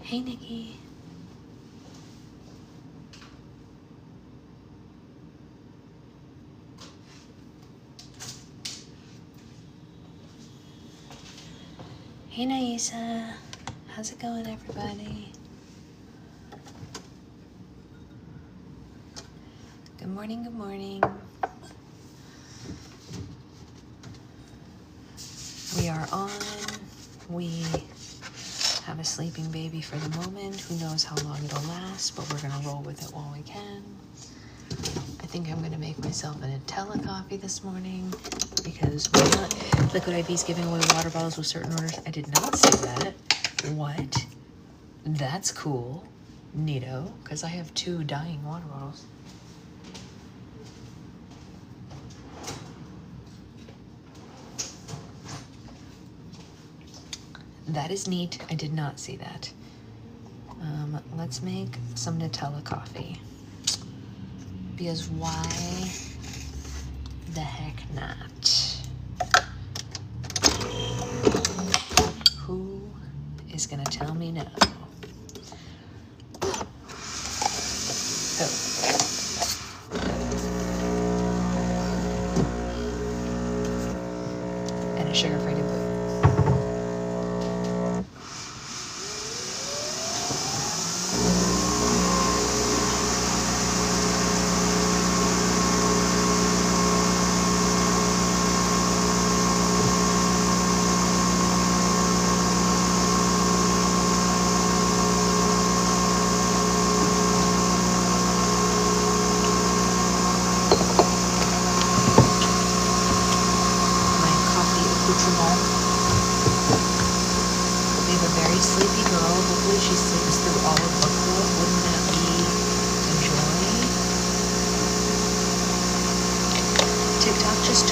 Hey, Nikki. Hey, Naisa. How's it going, everybody? Good morning, good morning. We are on. We have a sleeping baby for the moment. Who knows how long it'll last, but we're gonna roll with it while we can. I think I'm gonna make myself a Nutella coffee this morning because why not? Liquid IV's giving away water bottles with certain orders. I did not say that. What? That's cool. Neato, because I have 2 dying water bottles. That is neat. I did not see that. Let's make some Nutella coffee. Because why the heck not? Who is gonna tell me no? Oh. And a sugar-free gluten.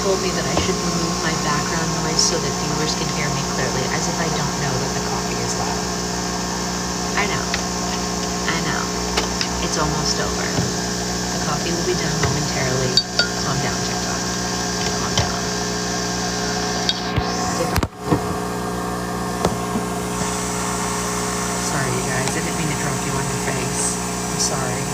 Told me that I should remove my background noise so that viewers can hear me clearly, as if I don't know that the coffee is loud. I know. It's almost over. The coffee will be done momentarily. Calm down, TikTok. Calm down. Sorry, you guys. I didn't mean to drop you on your face. I'm sorry.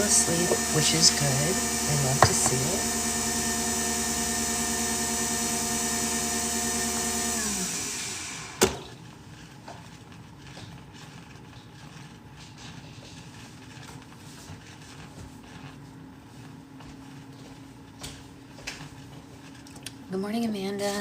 Asleep, which is good. I love to see it. Good morning, Amanda.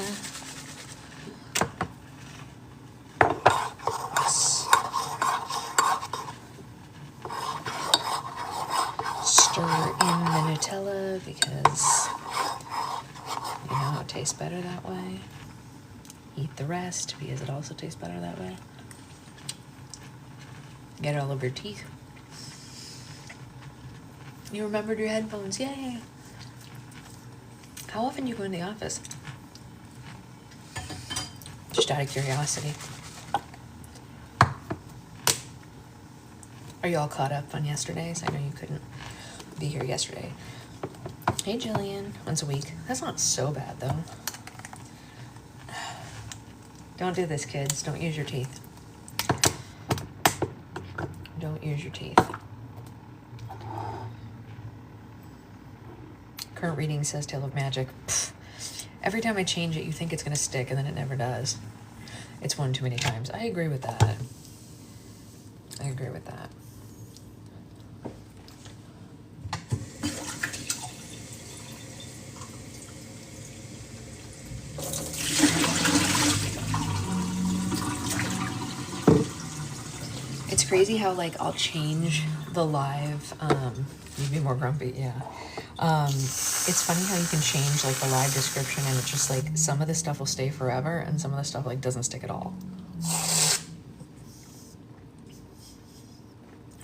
Nutella because you know it tastes better that way. Eat the rest because it also tastes better that way. Get it all over your teeth. You remembered your headphones, yay! How often do you go in the office? Just out of curiosity. Are you all caught up on yesterday's? I know you couldn't be here yesterday. Hey Jillian, once a week. That's not so bad though. Don't do this, kids. Don't use your teeth. Don't use your teeth. Current reading says Tale of Magic. Pfft. Every time I change it, you think it's gonna stick and then it never does. It's one too many times. I agree with that. I agree with that. It's crazy how like I'll change the live, you'd be more grumpy, yeah. It's funny how you can change like the live description and it's just like some of the stuff will stay forever and some of the stuff like doesn't stick at all.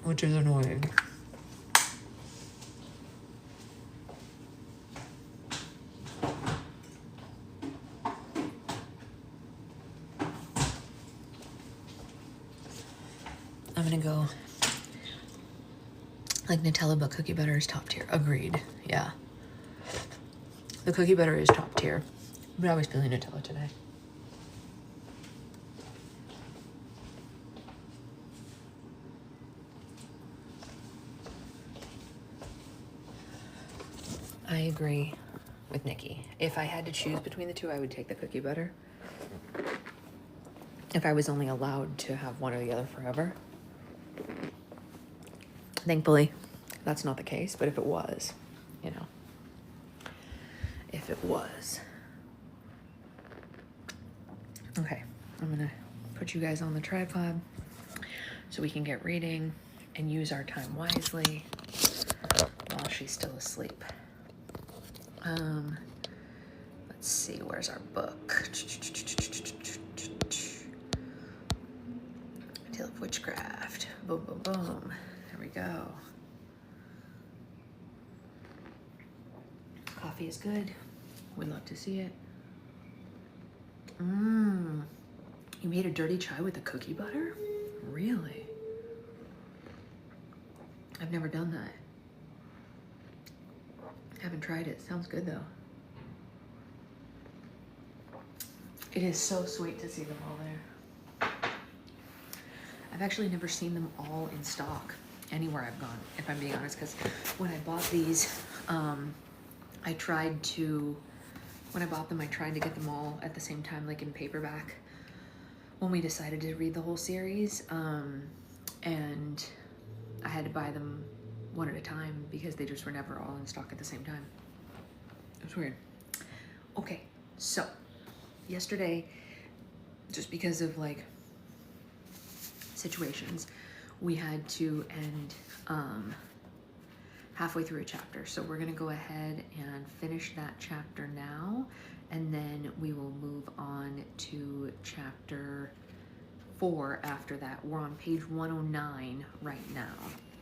Which is annoying. gonna go like Nutella, but cookie butter is top tier. Agreed. Yeah. The cookie butter is top tier. But I was feeling Nutella today. I agree with Nikki. If I had to choose between the two, I would take the cookie butter. If I was only allowed to have one or the other forever. Thankfully, that's not the case, but if it was, you know. If it was. Okay, I'm gonna put you guys on the tripod so we can get reading and use our time wisely while she's still asleep. Let's see, where's our book? Tale of Witchcraft. Boom, boom, boom. There we go. Coffee is good. Would love to see it. You made a dirty chai with the cookie butter? Really? I've never done that. Haven't tried it. Sounds good though. It is so sweet to see them all there. I've actually never seen them all in stock anywhere I've gone, if I'm being honest, because when I bought these, when I bought them, I tried to get them all at the same time, like in paperback, when we decided to read the whole series, and I had to buy them one at a time because they just were never all in stock at the same time. It was weird. Okay, so yesterday, just because of like situations, we had to end halfway through a chapter. So we're gonna go ahead and finish that chapter now, and then we will move on to chapter 4 after that. We're on page 109 right now,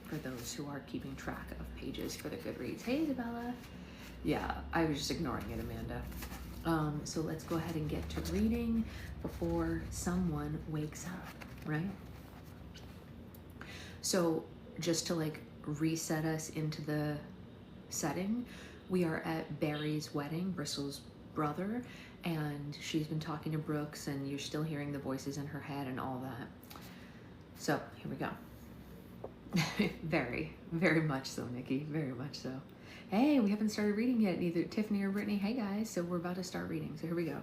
for those who are keeping track of pages for the Goodreads. Hey, Isabella. Yeah, I was just ignoring it, Amanda. So let's go ahead and get to reading before someone wakes up, right? So just to like reset us into the setting, we are at Barry's wedding, Bristol's brother, and she's been talking to Brooks, and you're still hearing the voices in her head and all that. So here we go. Very, very much so, Nikki, very much so. Hey, we haven't started reading yet, neither Tiffany or Brittany. Hey guys, so we're about to start reading, so here we go.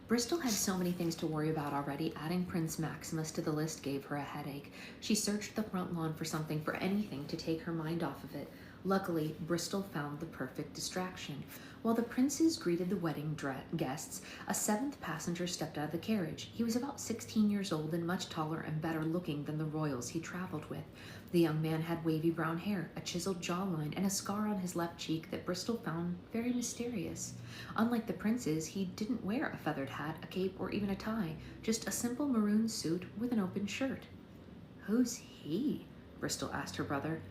Bristol had so many things to worry about already. Adding Prince Maximus to the list gave her a headache. She searched the front lawn for something, for anything, to take her mind off of it. Luckily, Bristol found the perfect distraction. While the princes greeted the wedding guests, a seventh passenger stepped out of the carriage. He was about 16 years old and much taller and better looking than the royals he traveled with. The young man had wavy brown hair, a chiseled jawline, and a scar on his left cheek that Bristol found very mysterious. Unlike the princes, he didn't wear a feathered hat, a cape, or even a tie, just a simple maroon suit with an open shirt. "Who's he?" Bristol asked her brother.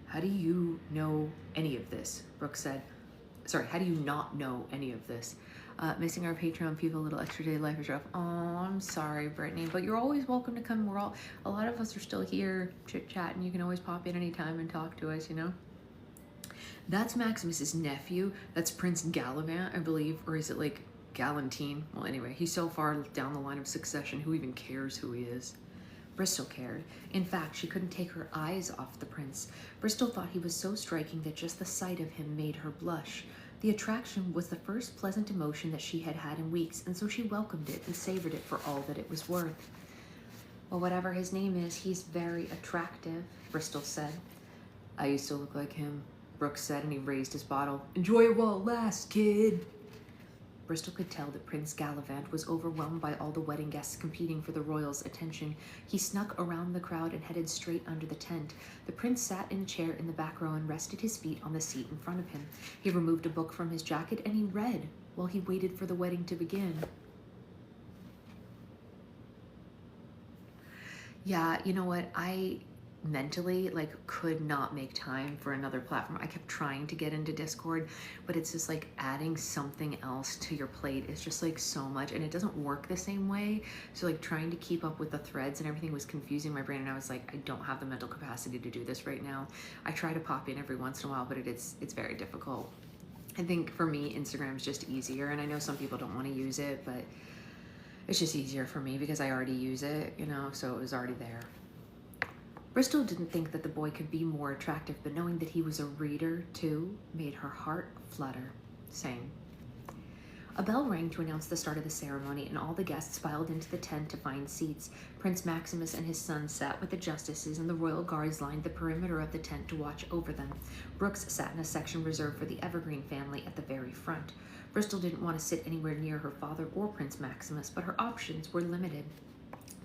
"How do you know any of this?" Brooke said. Sorry, how do you not know any of this? Missing our Patreon people, a little extra day life is rough. Oh, I'm sorry, Brittany, but you're always welcome to come. A lot of us are still here chit-chatting. You can always pop in anytime and talk to us, you know? That's Maximus's nephew. That's Prince Gallivant, I believe, or is it like Galantine? Well, anyway, he's so far down the line of succession, who even cares who he is? Bristol cared. In fact, she couldn't take her eyes off the prince. Bristol thought he was so striking that just the sight of him made her blush. The attraction was the first pleasant emotion that she had had in weeks, and so she welcomed it and savored it for all that it was worth. "Well, whatever his name is, he's very attractive," Bristol said. "I used to look like him," Brooks said, and he raised his bottle. "Enjoy it while it lasts, kid." Bristol could tell that Prince Gallivant was overwhelmed by all the wedding guests competing for the royals' attention. He snuck around the crowd and headed straight under the tent. The prince sat in a chair in the back row and rested his feet on the seat in front of him. He removed a book from his jacket and he read while he waited for the wedding to begin. Yeah, you know what? I mentally like could not make time for another platform. I kept trying to get into Discord, but it's just like adding something else to your plate is just like so much, and it doesn't work the same way. So like trying to keep up with the threads and everything was confusing my brain, and I was like, I don't have the mental capacity to do this right now. I try to pop in every once in a while, but it's very difficult. I think for me, Instagram is just easier, and I know some people don't want to use it, but it's just easier for me because I already use it, you know, so it was already there. Bristol didn't think that the boy could be more attractive, but knowing that he was a reader, too, made her heart flutter. Same. A bell rang to announce the start of the ceremony, and all the guests filed into the tent to find seats. Prince Maximus and his son sat with the justices, and the royal guards lined the perimeter of the tent to watch over them. Brooks sat in a section reserved for the Evergreen family at the very front. Bristol didn't want to sit anywhere near her father or Prince Maximus, but her options were limited.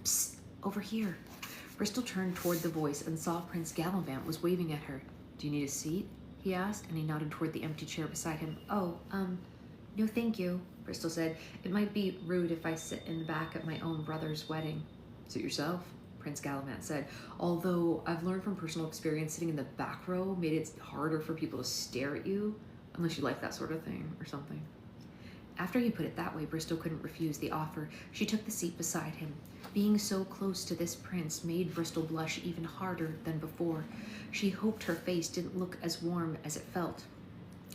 Psst, over here. Bristol turned toward the voice and saw Prince Gallivant was waving at her. Do you need a seat? He asked, and he nodded toward the empty chair beside him. Oh, no thank you, Bristol said. It might be rude if I sit in the back at my own brother's wedding. Suit yourself, Prince Gallivant said. Although I've learned from personal experience, sitting in the back row made it harder for people to stare at you, unless you like that sort of thing or something. After he put it that way, Bristol couldn't refuse the offer. She took the seat beside him. Being so close to this prince made Bristol blush even harder than before. She hoped her face didn't look as warm as it felt.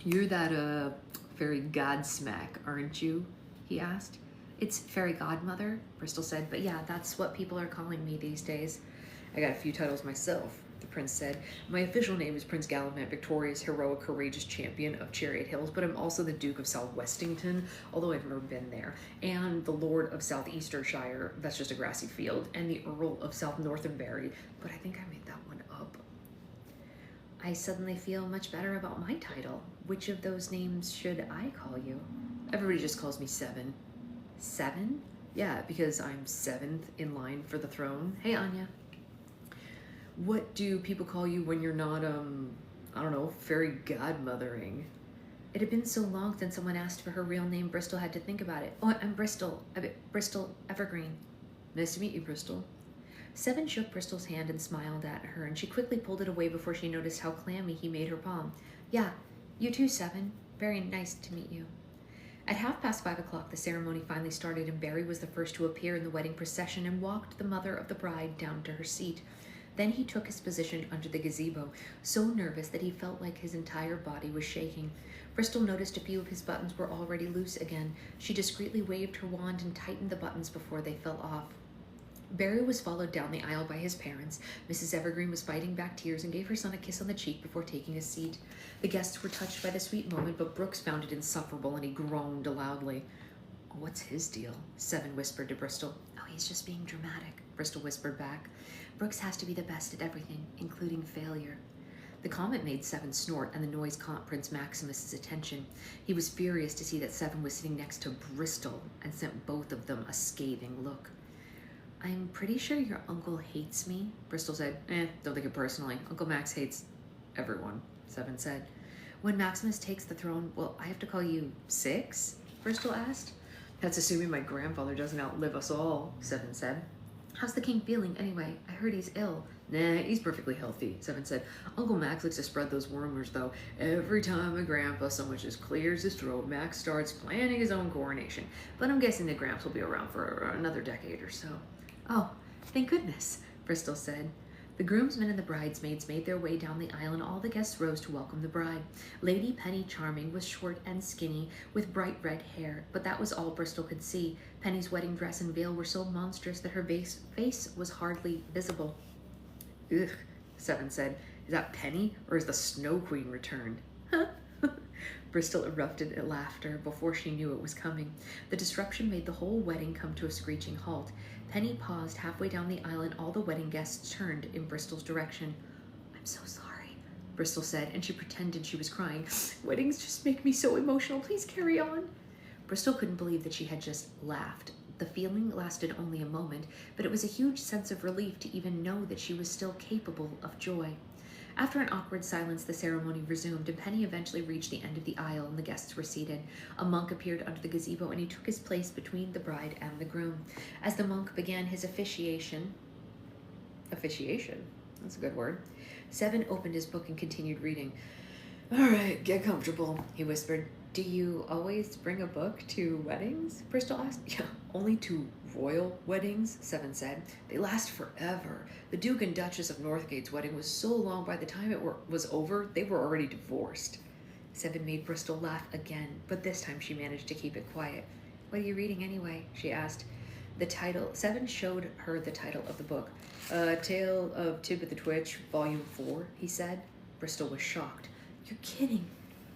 You're that, fairy godsmack, aren't you? He asked. It's fairy godmother, Bristol said, but yeah, that's what people are calling me these days. I got a few titles myself, the prince said. My official name is Prince Gallivant, victorious, heroic, courageous champion of Chariot Hills, but I'm also the Duke of South Westington, although I've never been there, and the Lord of Southeastershire, that's just a grassy field, and the Earl of South Northambury, but I think I made that one up. I suddenly feel much better about my title. Which of those names should I call you? Everybody just calls me Seven. Seven? Yeah, because I'm 7th in line for the throne. Hey, Anya. What do people call you when you're not, I don't know, fairy godmothering? It had been so long since someone asked for her real name, Bristol had to think about it. Oh, I'm Bristol. Bristol Evergreen. Nice to meet you, Bristol. Seven shook Bristol's hand and smiled at her, and she quickly pulled it away before she noticed how clammy he made her palm. Yeah, you too, Seven. Very nice to meet you. At 5:30, the ceremony finally started, and Barry was the first to appear in the wedding procession and walked the mother of the bride down to her seat. Then he took his position under the gazebo, so nervous that he felt like his entire body was shaking. Bristol noticed a few of his buttons were already loose again. She discreetly waved her wand and tightened the buttons before they fell off. Barry was followed down the aisle by his parents. Mrs. Evergreen was fighting back tears and gave her son a kiss on the cheek before taking a seat. The guests were touched by the sweet moment, but Brooks found it insufferable, and he groaned loudly. What's his deal? Seven whispered to Bristol. Oh, he's just being dramatic, Bristol whispered back. Brooks has to be the best at everything, including failure. The comment made Seven snort, and the noise caught Prince Maximus's attention. He was furious to see that Seven was sitting next to Bristol and sent both of them a scathing look. I'm pretty sure your uncle hates me, Bristol said. Don't take it personally. Uncle Max hates everyone, Seven said. When Maximus takes the throne, will I have to call you Six? Bristol asked. That's assuming my grandfather doesn't outlive us all, Seven said. How's the king feeling anyway? I heard he's ill. Nah, he's perfectly healthy, Seven said. Uncle Max likes to spread those rumors, though. Every time my grandpa so much as clears his throat, Max starts planning his own coronation. But I'm guessing the Gramps will be around for another decade or so. Oh, thank goodness, Bristol said. The groomsmen and the bridesmaids made their way down the aisle, and all the guests rose to welcome the bride. Lady Penny Charming was short and skinny, with bright red hair, but that was all Bristol could see. Penny's wedding dress and veil were so monstrous that her face was hardly visible. Ugh, Seven said. Is that Penny, or is the Snow Queen returned? Huh? Bristol erupted at laughter before she knew it was coming. The disruption made the whole wedding come to a screeching halt. Penny paused halfway down the aisle, and all the wedding guests turned in Bristol's direction. I'm so sorry, Bristol said, and she pretended she was crying. Weddings just make me so emotional. Please carry on. Bristol couldn't believe that she had just laughed. The feeling lasted only a moment, but it was a huge sense of relief to even know that she was still capable of joy. After an awkward silence, the ceremony resumed, and Penny eventually reached the end of the aisle, and the guests were seated. A monk appeared under the gazebo, and he took his place between the bride and the groom. As the monk began his officiation, That's a good word. Seven opened his book and continued reading. All right, get comfortable, he whispered. Do you always bring a book to weddings? Bristol asked. Yeah, only to royal weddings, Seven said. They last forever. The Duke and Duchess of Northgate's wedding was so long by the time it was over, they were already divorced. Seven made Bristol laugh again, but this time she managed to keep it quiet. What are you reading anyway? She asked. The title. Seven showed her the title of the book. Tale of Tib the Twitch, Volume 4, he said. Bristol was shocked. You're kidding.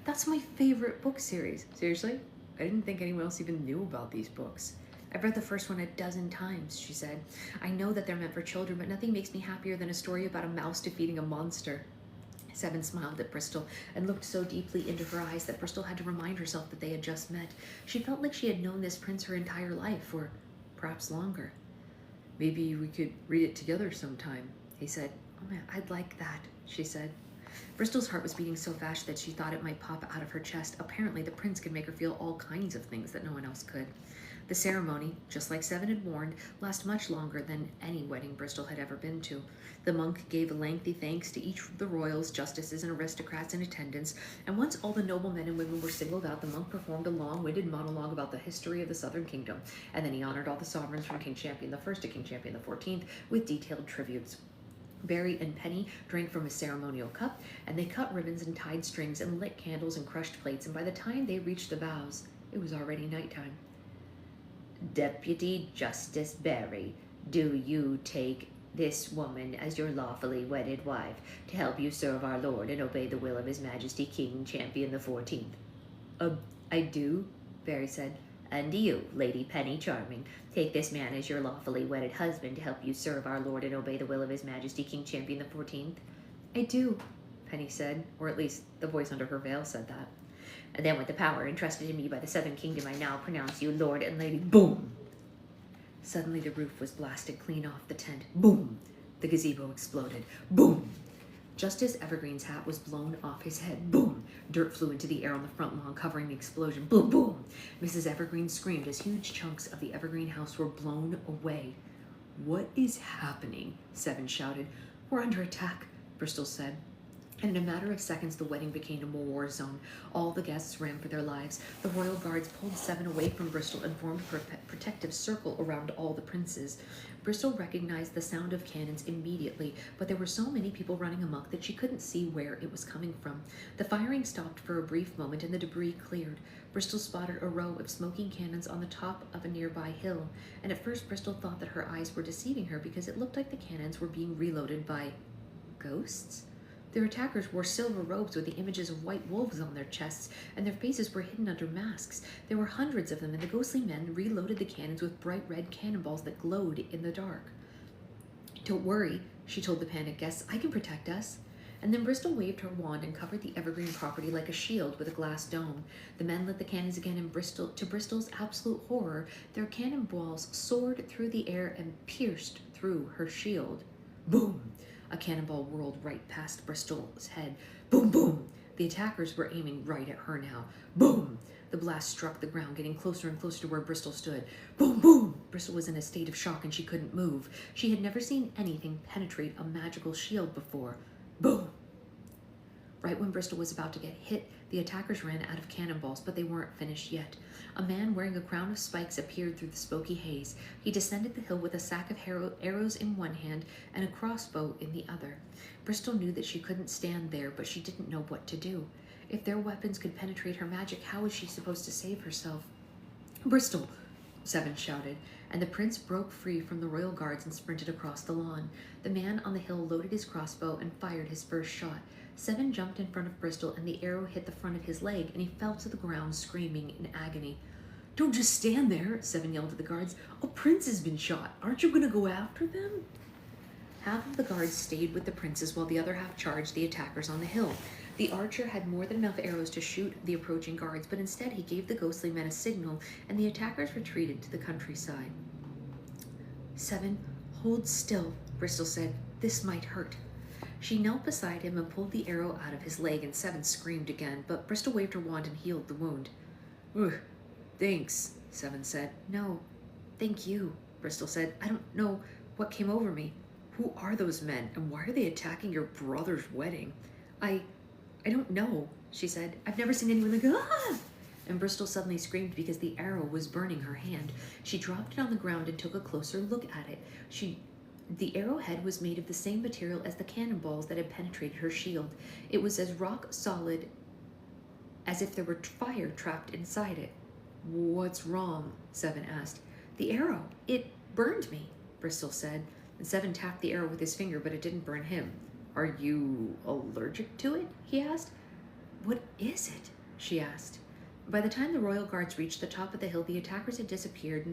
That's my favorite book series. Seriously? I didn't think anyone else even knew about these books. I've read the first one 12 times, she said. I know that they're meant for children, but nothing makes me happier than a story about a mouse defeating a monster. Seven smiled at Bristol and looked so deeply into her eyes that Bristol had to remind herself that they had just met. She felt like she had known this prince her entire life, or perhaps longer. Maybe we could read it together sometime, he said. Oh man, I'd like that, she said. Bristol's heart was beating so fast that she thought it might pop out of her chest. Apparently, the prince could make her feel all kinds of things that no one else could. The ceremony, just like Seven had warned, lasted much longer than any wedding Bristol had ever been to. The monk gave lengthy thanks to each of the royals, justices, and aristocrats in attendance, and once all the noblemen and women were singled out, the monk performed a long-winded monologue about the history of the Southern Kingdom, and then he honored all the sovereigns from King Champion I to King Champion XIV with detailed tributes. Barry and Penny drank from a ceremonial cup, and they cut ribbons and tied strings and lit candles and crushed plates, and by the time they reached the vows, it was already nighttime. Deputy Justice Barry, do you take this woman as your lawfully wedded wife to help you serve our Lord and obey the will of His Majesty King Champion XIV? I do, Barry said. And you, Lady Penny Charming, take this man as your lawfully wedded husband to help you serve our Lord and obey the will of His Majesty King Champion XIV? I do, Penny said, or at least the voice under her veil said that. And then with the power entrusted to me by the Seven Kingdom, I now pronounce you Lord and Lady. Boom! Suddenly the roof was blasted clean off the tent. Boom! The gazebo exploded. Boom! Justice Evergreen's hat was blown off his head. Boom! Dirt flew into the air on the front lawn, covering the explosion. Boom, boom! Mrs. Evergreen screamed as huge chunks of the Evergreen house were blown away. What is happening? Seven shouted. We're under attack, Bristol said. And in a matter of seconds, the wedding became a war zone. All the guests ran for their lives. The royal guards pulled Seven away from Bristol and formed a protective circle around all the princes. Bristol recognized the sound of cannons immediately, but there were so many people running amok that she couldn't see where it was coming from. The firing stopped for a brief moment and the debris cleared. Bristol spotted a row of smoking cannons on the top of a nearby hill, and at first Bristol thought that her eyes were deceiving her because it looked like the cannons were being reloaded by ghosts. Their attackers wore silver robes with the images of white wolves on their chests, and their faces were hidden under masks. There were hundreds of them, and the ghostly men reloaded the cannons with bright red cannonballs that glowed in the dark. Don't worry, she told the panicked guests. I can protect us. And then Bristol waved her wand and covered the Evergreen property like a shield with a glass dome. The men lit the cannons again, and to Bristol's absolute horror, their cannonballs soared through the air and pierced through her shield. Boom! A cannonball whirled right past Bristol's head. Boom, boom! The attackers were aiming right at her now. Boom! The blast struck the ground, getting closer and closer to where Bristol stood. Boom, boom! Bristol was in a state of shock and she couldn't move. She had never seen anything penetrate a magical shield before. Boom! Right when Bristol was about to get hit, the attackers ran out of cannonballs, but they weren't finished yet. A man wearing a crown of spikes appeared through the smoky haze. He descended the hill with a sack of arrows in one hand and a crossbow in the other. Bristol knew that she couldn't stand there, but she didn't know what to do. If their weapons could penetrate her magic, how was she supposed to save herself? Bristol! Seven shouted, and the prince broke free from the royal guards and sprinted across the lawn. The man on the hill loaded his crossbow and fired his first shot. Seven jumped in front of Bristol, and the arrow hit the front of his leg, and he fell to the ground, screaming in agony. Don't just stand there, Seven yelled at the guards. A prince has been shot. Aren't you going to go after them? Half of the guards stayed with the princes while the other half charged the attackers on the hill. The archer had more than enough arrows to shoot the approaching guards, but instead he gave the ghostly men a signal, and the attackers retreated to the countryside. Seven, hold still, Bristol said. This might hurt. She knelt beside him and pulled the arrow out of his leg, and Seven screamed again, but Bristol waved her wand and healed the wound. Ugh, thanks, Seven said. No, thank you, Bristol said. I don't know what came over me. Who are those men, and why are they attacking your brother's wedding? I don't know, she said. I've never seen anyone like, ah! And Bristol suddenly screamed because the arrow was burning her hand. She dropped it on the ground and took a closer look at it. The arrowhead was made of the same material as the cannonballs that had penetrated her shield. It was as rock solid as if there were fire trapped inside it. What's wrong? Seven asked. The arrow. It burned me, Bristol said. And Seven tapped the arrow with his finger, but it didn't burn him. Are you allergic to it? He asked. What is it? She asked. By the time the royal guards reached the top of the hill, the attackers had disappeared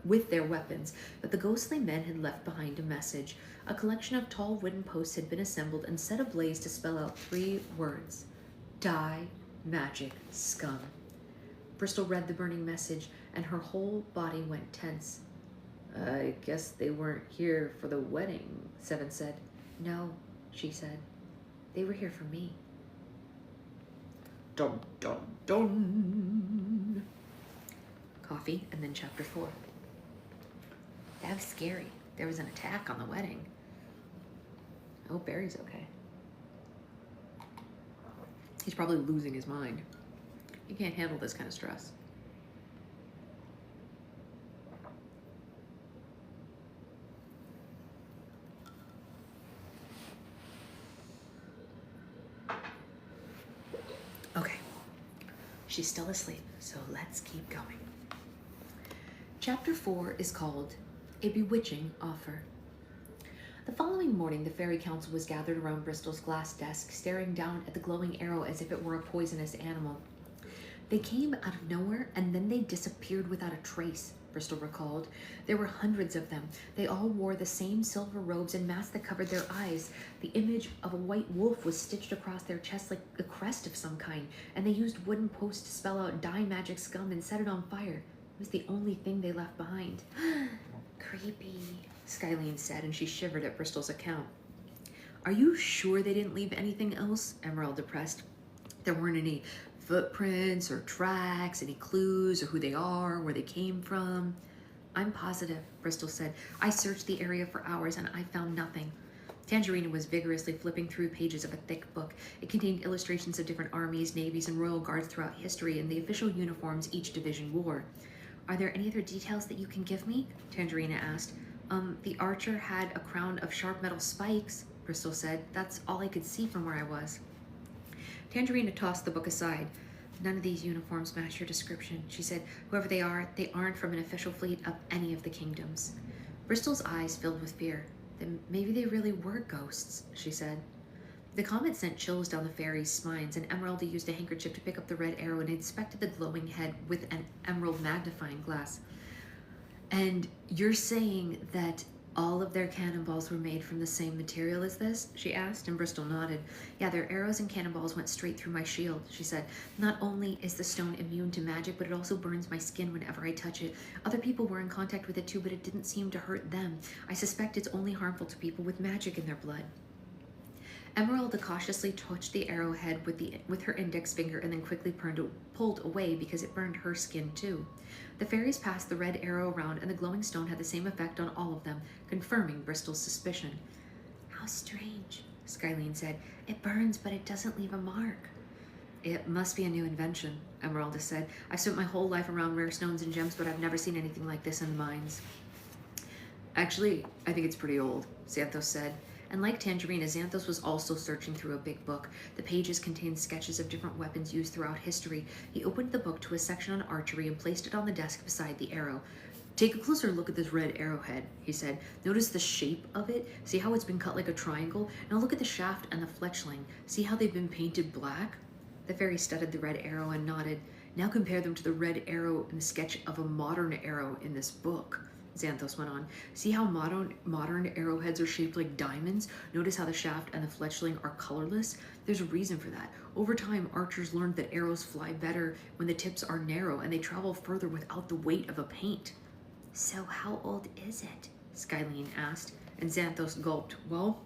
with their weapons, but the ghostly men had left behind a message. A collection of tall wooden posts had been assembled and set ablaze to spell out 3 words. Die, magic, scum. Bristol read the burning message, and her whole body went tense. I guess they weren't here for the wedding, Seven said. No, she said. They were here for me. Dun, dun, dun. Coffee, and then chapter 4. That was scary. There was an attack on the wedding. I hope Barry's okay. He's probably losing his mind. He can't handle this kind of stress. Okay. She's still asleep, so let's keep going. Chapter 4 is called A Bewitching Offer. The following morning, the fairy council was gathered around Bristol's glass desk, staring down at the glowing arrow as if it were a poisonous animal. They came out of nowhere, and then they disappeared without a trace, Bristol recalled. There were hundreds of them. They all wore the same silver robes and masks that covered their eyes. The image of a white wolf was stitched across their chest like a crest of some kind, and they used wooden posts to spell out "Die, magic scum" and set it on fire. It was the only thing they left behind. Creepy, Skylene said, and she shivered at Bristol's account. Are you sure they didn't leave anything else? Emerald pressed. There weren't any footprints or tracks, any clues or who they are, where they came from. I'm positive, Bristol said. I searched the area for hours and I found nothing. Tangerina was vigorously flipping through pages of a thick book. It contained illustrations of different armies, navies, and royal guards throughout history and the official uniforms each division wore. Are there any other details that you can give me? Tangerina asked. The archer had a crown of sharp metal spikes, Bristol said. That's all I could see from where I was. Tangerina tossed the book aside. None of these uniforms match your description, she said. Whoever they aren't from an official fleet of any of the kingdoms. Bristol's eyes filled with fear. Then maybe they really were ghosts, she said. The comment sent chills down the fairies' spines, and Emeralda used a handkerchief to pick up the red arrow and inspected the glowing head with an emerald magnifying glass. And you're saying that all of their cannonballs were made from the same material as this? She asked, and Bristol nodded. Yeah, their arrows and cannonballs went straight through my shield, she said. Not only is the stone immune to magic, but it also burns my skin whenever I touch it. Other people were in contact with it too, but it didn't seem to hurt them. I suspect it's only harmful to people with magic in their blood. Emeralda cautiously touched the arrowhead with her index finger and then quickly pulled away because it burned her skin too. The fairies passed the red arrow around, and the glowing stone had the same effect on all of them, confirming Bristol's suspicion. How strange, Skylene said. It burns, but it doesn't leave a mark. It must be a new invention, Emeralda said. I've spent my whole life around rare stones and gems, but I've never seen anything like this in the mines. Actually, I think it's pretty old, Xanthos said. And like Tangerina, Xanthos was also searching through a big book. The pages contained sketches of different weapons used throughout history. He opened the book to a section on archery and placed it on the desk beside the arrow. Take a closer look at this red arrowhead, he said. Notice the shape of it? See how it's been cut like a triangle? Now look at the shaft and the fletchling. See how they've been painted black? The fairy studied the red arrow and nodded. Now compare them to the red arrow in the sketch of a modern arrow in this book. Xanthos went on. See how modern arrowheads are shaped like diamonds? Notice how the shaft and the fletchling are colorless? There's a reason for that. Over time, archers learned that arrows fly better when the tips are narrow and they travel further without the weight of a paint. So how old is it? Skylene asked, and Xanthos gulped. Well,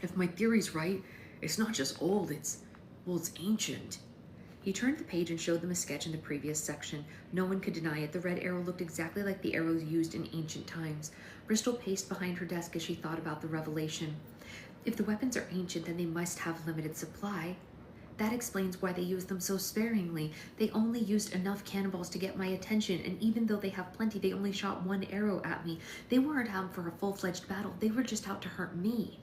if my theory's right, it's not just old, it's ancient. He turned the page and showed them a sketch in the previous section. No one could deny it. The red arrow looked exactly like the arrows used in ancient times. Bristol paced behind her desk as she thought about the revelation. If the weapons are ancient, then they must have limited supply. That explains why they use them so sparingly. They only used enough cannonballs to get my attention, and even though they have plenty, they only shot one arrow at me. They weren't out for a full-fledged battle. They were just out to hurt me.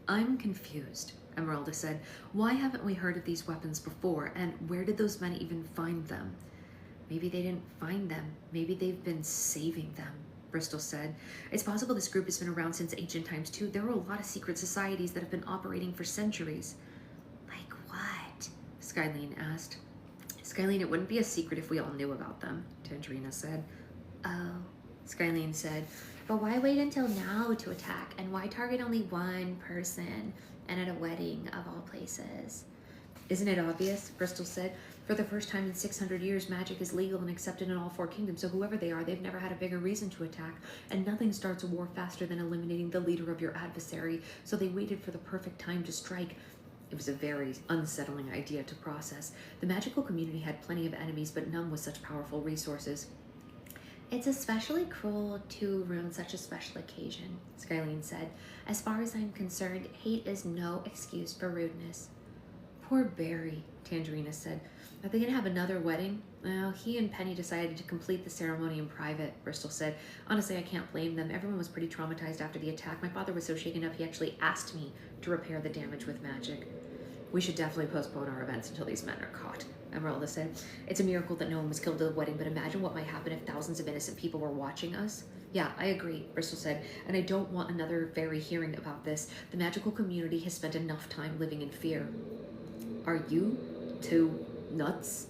I'm confused, Esmeralda said. Why haven't we heard of these weapons before, and where did those men even find them? Maybe they didn't find them. Maybe they've been saving them, Bristol said. It's possible this group has been around since ancient times, too. There are a lot of secret societies that have been operating for centuries. Like what? Skylene asked. Skylene, it wouldn't be a secret if we all knew about them, Tangerina said. Oh, Skylene said. But why wait until now to attack? And why target only one person? And at a wedding, of all places. Isn't it obvious? Bristol said. For the first time in 600 years, magic is legal and accepted in all four kingdoms, so whoever they are, they've never had a bigger reason to attack. And nothing starts a war faster than eliminating the leader of your adversary, so they waited for the perfect time to strike. It was a very unsettling idea to process. The magical community had plenty of enemies, but none with such powerful resources. It's especially cruel to ruin such a special occasion, Skylene said. As far as I'm concerned, hate is no excuse for rudeness. Poor Barry, Tangerina said. Are they going to have another wedding? Well, he and Penny decided to complete the ceremony in private, Bristol said. Honestly, I can't blame them. Everyone was pretty traumatized after the attack. My father was so shaken up he actually asked me to repair the damage with magic. We should definitely postpone our events until these men are caught, Esmeralda said. It's a miracle that no one was killed at the wedding, but imagine what might happen if thousands of innocent people were watching us. Yeah, I agree, Bristol said, and I don't want another fairy hearing about this. The magical community has spent enough time living in fear. Are you two nuts?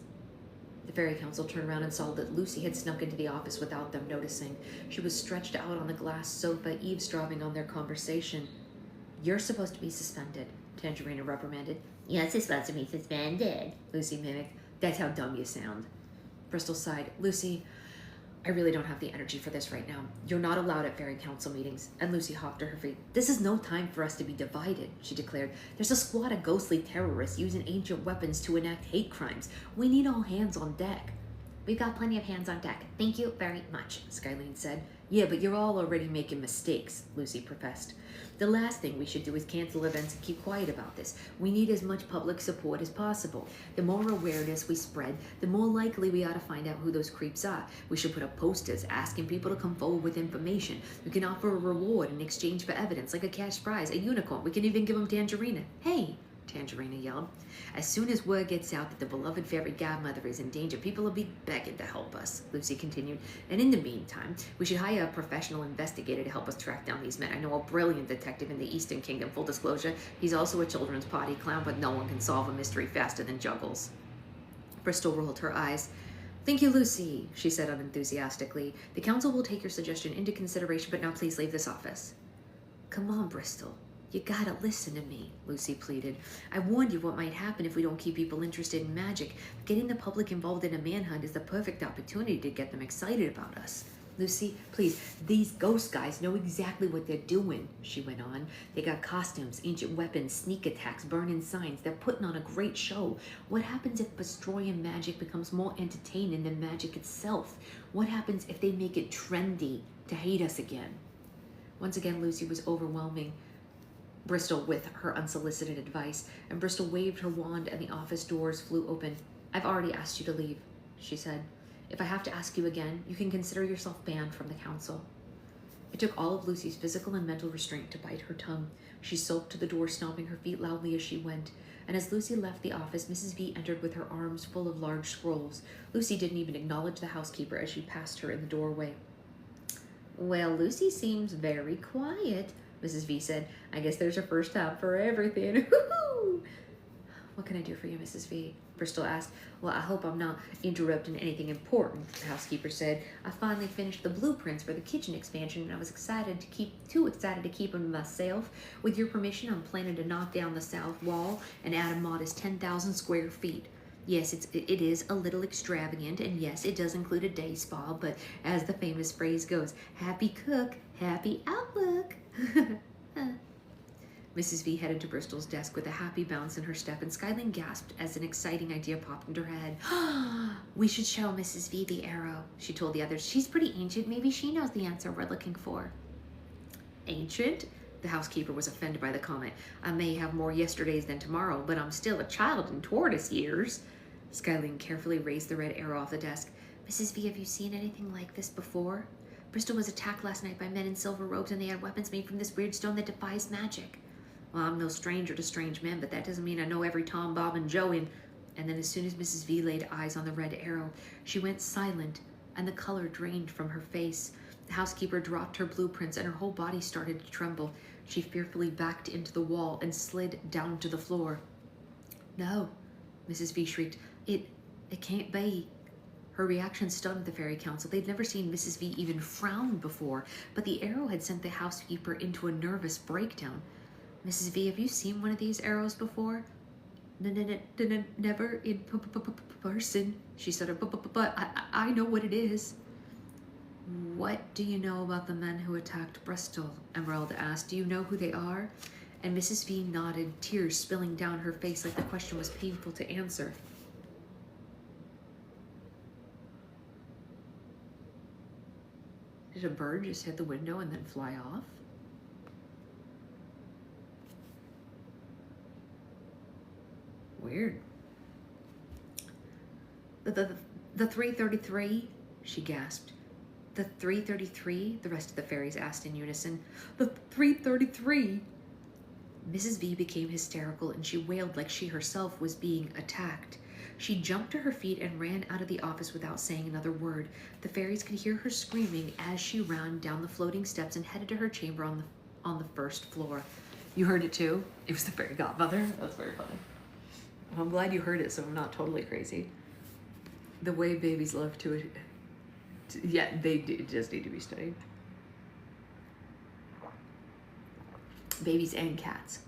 The Fairy Council turned around and saw that Lucy had snuck into the office without them noticing. She was stretched out on the glass sofa, eavesdropping on their conversation. You're supposed to be suspended, Tangerina reprimanded. You're supposed to be suspended, Lucy mimicked. That's how dumb you sound. Bristol sighed. Lucy, I really don't have the energy for this right now. You're not allowed at Fairy Council meetings. And Lucy hopped to her feet. This is no time for us to be divided, she declared. There's a squad of ghostly terrorists using ancient weapons to enact hate crimes. We need all hands on deck. We've got plenty of hands on deck. Thank you very much, Skylene said. Yeah, but you're all already making mistakes, Lucy professed. The last thing we should do is cancel events and keep quiet about this. We need as much public support as possible. The more awareness we spread, the more likely we are to find out who those creeps are. We should put up posters asking people to come forward with information. We can offer a reward in exchange for evidence, like a cash prize, a unicorn. We can even give them Tangerina. Hey, Tangerina yelled. As soon as word gets out that the beloved fairy godmother is in danger, people will be begging to help us, Lucy continued. And in the meantime, we should hire a professional investigator to help us track down these men. I know a brilliant detective in the Eastern Kingdom. Full disclosure, he's also a children's party clown, but no one can solve a mystery faster than Juggles. Bristol rolled her eyes. Thank you, Lucy, she said unenthusiastically. The council will take your suggestion into consideration, but now please leave this office. Come on, Bristol. You gotta listen to me, Lucy pleaded. I warned you what might happen if we don't keep people interested in magic. Getting the public involved in a manhunt is the perfect opportunity to get them excited about us. Lucy, please, these ghost guys know exactly what they're doing, she went on. They got costumes, ancient weapons, sneak attacks, burning signs. They're putting on a great show. What happens if destroying magic becomes more entertaining than magic itself? What happens if they make it trendy to hate us again? Once again, Lucy was overwhelming Bristol with her unsolicited advice, and Bristol waved her wand and the office doors flew open. I've already asked you to leave, she said. If I have to ask you again, you can consider yourself banned from the council. It took all of Lucy's physical and mental restraint to bite her tongue. She sulked to the door, stomping her feet loudly as she went. And as Lucy left the office, Mrs. V entered with her arms full of large scrolls. Lucy didn't even acknowledge the housekeeper as she passed her in the doorway. Well, Lucy seems very quiet, Mrs. V said. I guess there's a first time for everything. What can I do for you, Mrs. V? Bristol asked. Well, I hope I'm not interrupting anything important, the housekeeper said. I finally finished the blueprints for the kitchen expansion, and I was too excited to keep them myself. With your permission, I'm planning to knock down the south wall and add a modest 10,000 square feet. Yes, it is a little extravagant, and yes, it does include a day spa, but as the famous phrase goes, happy cook, happy outlook. Mrs. V headed to Bristol's desk with a happy bounce in her step, and Skyline gasped as an exciting idea popped into her head. We should show Mrs. V the arrow, she told the others. She's pretty ancient. Maybe she knows the answer we're looking for. Ancient? The housekeeper was offended by the comment. I may have more yesterdays than tomorrow, but I'm still a child in tortoise years. Skyline carefully raised the red arrow off the desk. Mrs. V, have you seen anything like this before? Bristol was attacked last night by men in silver robes, and they had weapons made from this weird stone that defies magic. Well, I'm no stranger to strange men, but that doesn't mean I know every Tom, Bob, and Joe in... And then as soon as Mrs. V laid eyes on the red arrow, she went silent, and the color drained from her face. The housekeeper dropped her blueprints, and her whole body started to tremble. She fearfully backed into the wall and slid down to the floor. No, Mrs. V shrieked. It can't be. Her reaction stunned the Fairy Council. They'd never seen Mrs. V even frown before, but the arrow had sent the housekeeper into a nervous breakdown. Mrs. V, have you seen one of these arrows before? Never in person, she said, but I know what it is. What do you know about the men who attacked Bristol? Emerald asked. Do you know who they are? And Mrs. V nodded, tears spilling down her face like the question was painful to answer. Did a bird just hit the window and then fly off? Weird. The 333, she gasped. The 333, the rest of the fairies asked in unison. The 333. Mrs. V became hysterical, and she wailed like she herself was being attacked. She jumped to her feet and ran out of the office without saying another word. The fairies could hear her screaming as she ran down the floating steps and headed to her chamber on the first floor. You heard it too? It was the fairy godmother. That's very funny. I'm glad you heard it, so I'm not totally crazy. The way babies love to yeah, they just need to be studied. Babies and cats.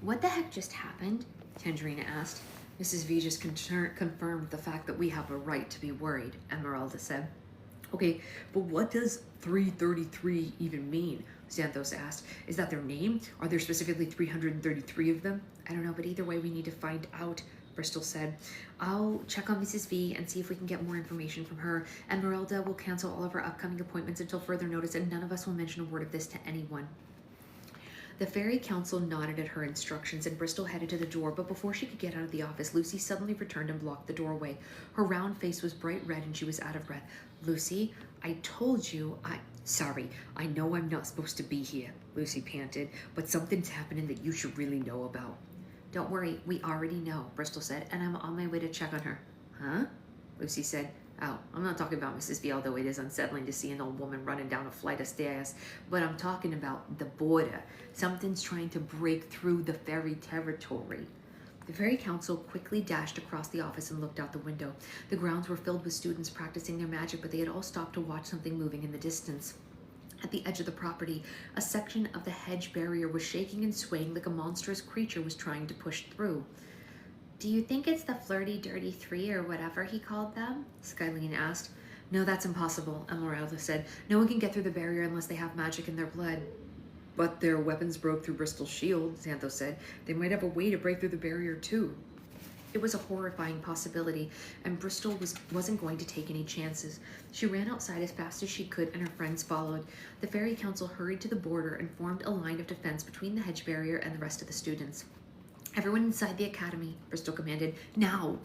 What the heck just happened? Tangerina asked. Mrs. V just confirmed the fact that we have a right to be worried, Esmeralda said. Okay, but what does 333 even mean? Xanthos asked. Is that their name? Are there specifically 333 of them? I don't know, but either way we need to find out, Bristol said. I'll check on Mrs. V and see if we can get more information from her. Esmeralda will cancel all of our upcoming appointments until further notice, and none of us will mention a word of this to anyone. The Fairy Council nodded at her instructions, and Bristol headed to the door, but before she could get out of the office, Lucy suddenly returned and blocked the doorway. Her round face was bright red, and she was out of breath. Lucy, I told you Sorry, I know I'm not supposed to be here, Lucy panted, but something's happening that you should really know about. Don't worry, we already know, Bristol said, and I'm on my way to check on her. Huh? Lucy said. Oh, I'm not talking about Mrs. V, although it is unsettling to see an old woman running down a flight of stairs, but I'm talking about the border. Something's trying to break through the fairy territory. The Fairy Council quickly dashed across the office and looked out the window. The grounds were filled with students practicing their magic, but they had all stopped to watch something moving in the distance. At the edge of the property, a section of the hedge barrier was shaking and swaying like a monstrous creature was trying to push through. Do you think it's the Flirty Dirty Three or whatever he called them? Skyline asked. No, that's impossible, Esmeralda said. No one can get through the barrier unless they have magic in their blood. But their weapons broke through Bristol's shield, Xanthos said. They might have a way to break through the barrier too. It was a horrifying possibility, and Bristol wasn't going to take any chances. She ran outside as fast as she could, and her friends followed. The Fairy Council hurried to the border and formed a line of defense between the hedge barrier and the rest of the students. Everyone inside the academy, Bristol commanded. Now!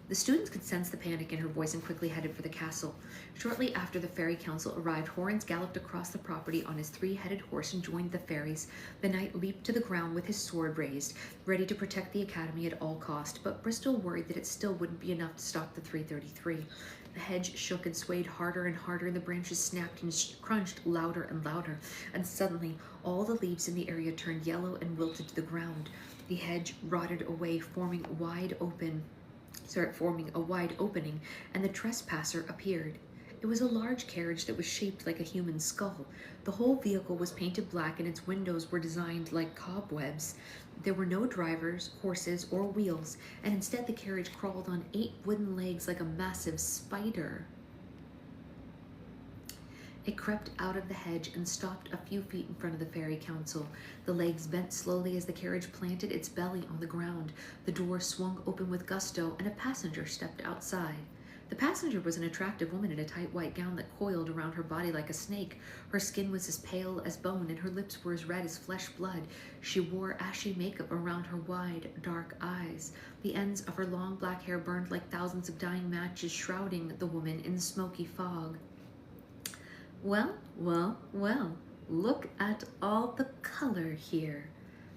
The students could sense the panic in her voice and quickly headed for the castle. Shortly after the Fairy Council arrived, Horens galloped across the property on his three-headed horse and joined the fairies. The knight leaped to the ground with his sword raised, ready to protect the academy at all cost, but Bristol worried that it still wouldn't be enough to stop the 333. The hedge shook and swayed harder and harder, and the branches snapped and crunched louder and louder, and suddenly all the leaves in the area turned yellow and wilted to the ground. The hedge rotted away, forming a wide opening, and the trespasser appeared. It was a large carriage that was shaped like a human skull. The whole vehicle was painted black and its windows were designed like cobwebs. There were no drivers, horses, or wheels, and instead the carriage crawled on 8 wooden legs like a massive spider. It crept out of the hedge and stopped a few feet in front of the fairy council. The legs bent slowly as the carriage planted its belly on the ground. The door swung open with gusto, and a passenger stepped outside. The passenger was an attractive woman in a tight white gown that coiled around her body like a snake. Her skin was as pale as bone, and her lips were as red as flesh blood. She wore ashy makeup around her wide, dark eyes. The ends of her long black hair burned like thousands of dying matches, shrouding the woman in smoky fog. Well, well, well, look at all the color here.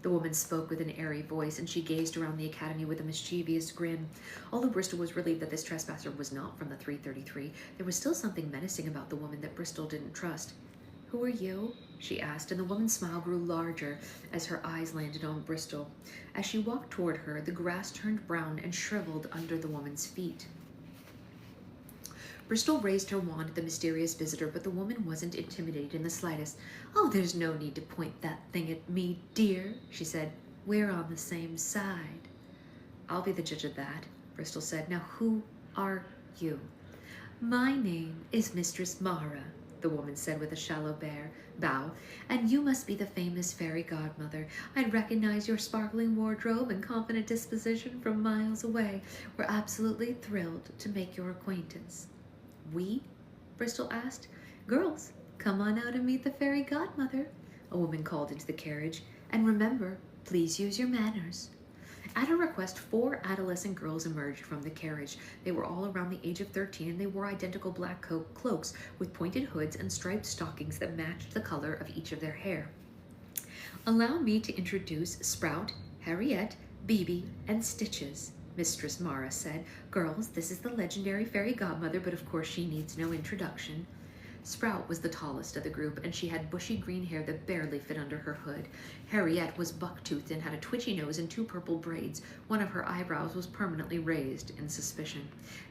The woman spoke with an airy voice, and she gazed around the academy with a mischievous grin. Although Bristol was relieved that this trespasser was not from the 333, there was still something menacing about the woman that Bristol didn't trust. "Who are you?" she asked, and the woman's smile grew larger as her eyes landed on Bristol. As she walked toward her, the grass turned brown and shriveled under the woman's feet. Bristol raised her wand at the mysterious visitor, but the woman wasn't intimidated in the slightest. "Oh, there's no need to point that thing at me, dear," she said. "We're on the same side." "I'll be the judge of that," Bristol said. "Now, who are you?" "My name is Mistress Mara," the woman said with a shallow bow, "and you must be the famous fairy godmother. I'd recognize your sparkling wardrobe and confident disposition from miles away. We're absolutely thrilled to make your acquaintance." "We?" Bristol asked. "Girls, come on out and meet the fairy godmother," a woman called into the carriage. "And remember, please use your manners." At her request, 4 adolescent girls emerged from the carriage. They were all around the age of 13, and they wore identical black cloaks with pointed hoods and striped stockings that matched the color of each of their hair. "Allow me to introduce Sprout, Harriet, Bibi, and Stitches," Mistress Mara said. "Girls, this is the legendary fairy godmother, but of course she needs no introduction." Sprout was the tallest of the group, and she had bushy green hair that barely fit under her hood. Harriet was buck-toothed and had a twitchy nose and 2 purple braids. One of her eyebrows was permanently raised in suspicion.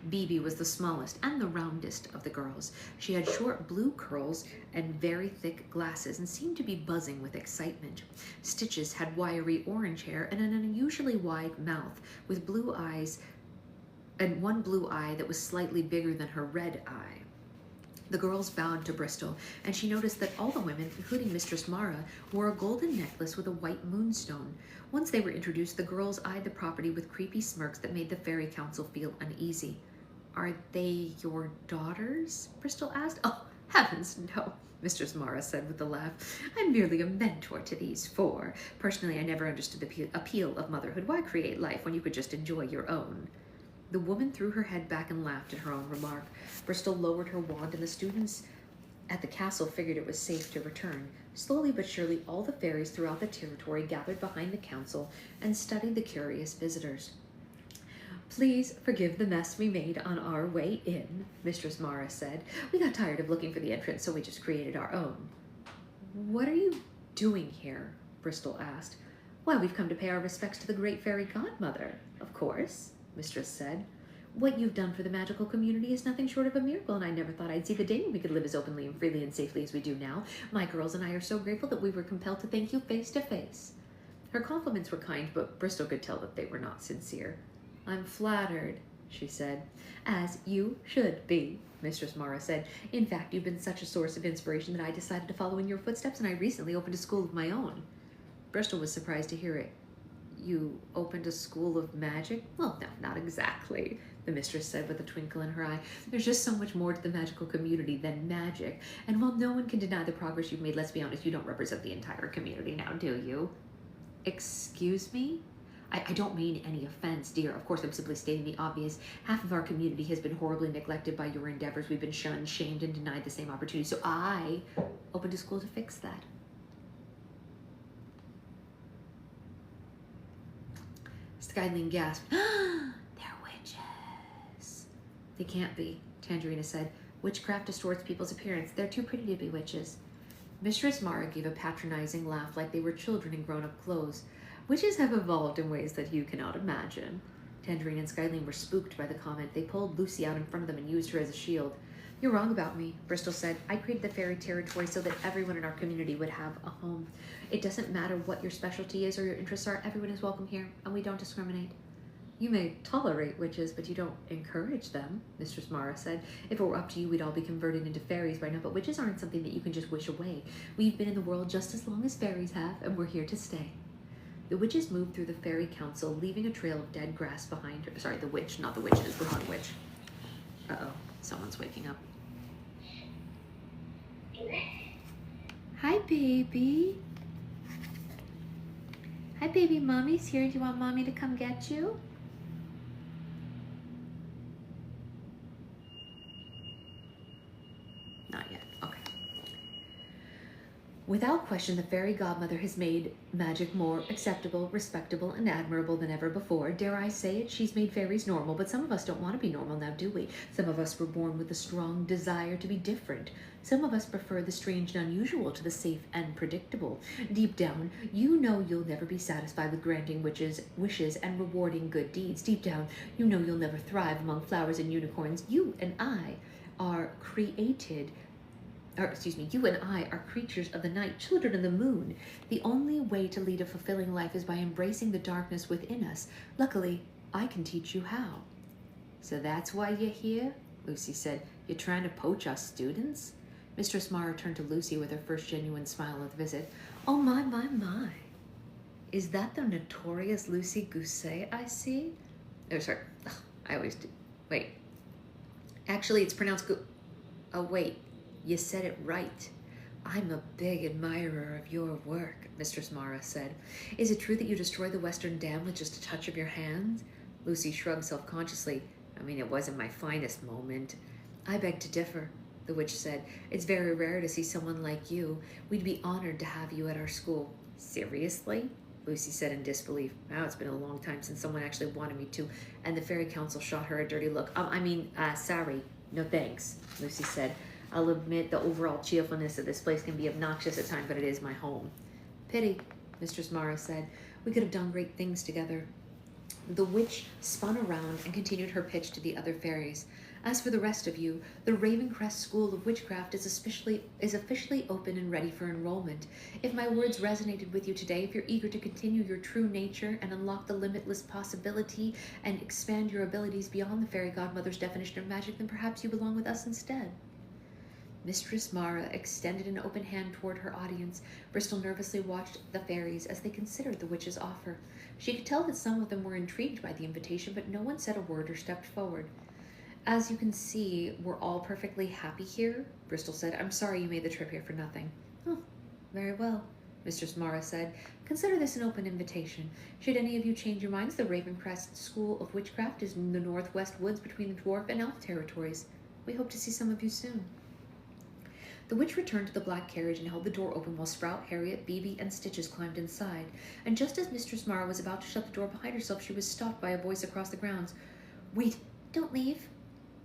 Bibi was the smallest and the roundest of the girls. She had short blue curls and very thick glasses and seemed to be buzzing with excitement. Stitches had wiry orange hair and an unusually wide mouth with blue eyes, and one blue eye that was slightly bigger than her red eye. The girls bowed to Bristol, and she noticed that all the women, including Mistress Mara, wore a golden necklace with a white moonstone. Once they were introduced, the girls eyed the property with creepy smirks that made the fairy council feel uneasy. "Are they your daughters?" Bristol asked. "Oh, heavens, no," Mistress Mara said with a laugh. "I'm merely a mentor to these 4. Personally, I never understood the appeal of motherhood. Why create life when you could just enjoy your own?" The woman threw her head back and laughed at her own remark. Bristol lowered her wand, and the students at the castle figured it was safe to return. Slowly but surely, all the fairies throughout the territory gathered behind the council and studied the curious visitors. "Please forgive the mess we made on our way in," Mistress Mara said. "We got tired of looking for the entrance, so we just created our own." "What are you doing here?" Bristol asked. "Why, we've come to pay our respects to the great fairy godmother, of course," Mistress said. "What you've done for the magical community is nothing short of a miracle, and I never thought I'd see the day when we could live as openly and freely and safely as we do now. My girls and I are so grateful that we were compelled to thank you face to face." Her compliments were kind, but Bristol could tell that they were not sincere. "I'm flattered," she said. "As you should be," Mistress Mara said. "In fact, you've been such a source of inspiration that I decided to follow in your footsteps, and I recently opened a school of my own." Bristol was surprised to hear it. "You opened a school of magic?" "Well, no, not exactly," the mistress said with a twinkle in her eye. "There's just so much more to the magical community than magic. And while no one can deny the progress you've made, let's be honest, you don't represent the entire community now, do you?" "Excuse me? I don't mean any offense, dear. Of course, I'm simply stating the obvious. Half of our community has been horribly neglected by your endeavors. We've been shunned, shamed, and denied the same opportunity. So I opened a school to fix that." Skyline gasped. "They're witches." "They can't be," Tangerina said. "Witchcraft distorts people's appearance. They're too pretty to be witches." Mistress Mara gave a patronizing laugh like they were children in grown-up clothes. "Witches have evolved in ways that you cannot imagine." Tangerine and Skyline were spooked by the comment. They pulled Lucy out in front of them and used her as a shield. You're wrong about me, Bristol said. I created the fairy territory so that everyone in our community would have a home. It doesn't matter what your specialty is or your interests are. Everyone is welcome here, and we don't discriminate. You may tolerate witches, but you don't encourage them, Mistress Mara said. If it were up to you, we'd all be converted into fairies by now, but witches aren't something that you can just wish away. We've been in the world just as long as fairies have, and we're here to stay. The witches moved through the fairy council, leaving a trail of dead grass behind her. Sorry, the witch, not the witches, the wrong witch. Uh-oh, someone's waking up. Hi, baby. Hi, baby. Mommy's here. Do you want Mommy to come get you? Not yet. Okay. Without question, the fairy godmother has made magic more acceptable, respectable, and admirable than ever before. Dare I say it? She's made fairies normal, but some of us don't want to be normal now, do we? Some of us were born with a strong desire to be different. Some of us prefer the strange and unusual to the safe and predictable. Deep down, you know you'll never be satisfied with granting wishes and rewarding good deeds. Deep down, you know you'll never thrive among flowers and unicorns. You and I are creatures of the night, children of the moon. The only way to lead a fulfilling life is by embracing the darkness within us. Luckily, I can teach you how. So that's why you're here? Lucy said. You're trying to poach us students? Mistress Mara turned to Lucy with her first genuine smile of the visit. Oh my, my, my. Is that the notorious Lucy Gousset I see? Oh, sorry. Ugh, I always do. Wait. Actually, it's pronounced Oh, wait. You said it right. I'm a big admirer of your work, Mistress Mara said. Is it true that you destroyed the Western Dam with just a touch of your hand? Lucy shrugged self-consciously. I mean, it wasn't my finest moment. I beg to differ, the witch said. It's very rare to see someone like you. We'd be honored to have you at our school. Seriously? Lucy said in disbelief. Wow, it's been a long time since someone actually wanted me to. And the fairy council shot her a dirty look. Sorry. No thanks, Lucy said. I'll admit the overall cheerfulness of this place can be obnoxious at times, but it is my home. Pity, Mistress Mara said. We could have done great things together. The witch spun around and continued her pitch to the other fairies. As for the rest of you, the Ravencrest School of Witchcraft is officially open and ready for enrollment. If my words resonated with you today, if you're eager to continue your true nature and unlock the limitless possibility and expand your abilities beyond the fairy godmother's definition of magic, then perhaps you belong with us instead. Mistress Mara extended an open hand toward her audience. Bristol nervously watched the fairies as they considered the witch's offer. She could tell that some of them were intrigued by the invitation, but no one said a word or stepped forward. As you can see, we're all perfectly happy here, Bristol said. I'm sorry you made the trip here for nothing. Oh, very well, Mistress Mara said. Consider this an open invitation. Should any of you change your minds, the Ravencrest School of Witchcraft is in the northwest woods between the Dwarf and Elf territories. We hope to see some of you soon. The witch returned to the black carriage and held the door open while Sprout, Harriet, Phoebe, and Stitches climbed inside. And just as Mistress Mara was about to shut the door behind herself, she was stopped by a voice across the grounds. Wait, don't leave.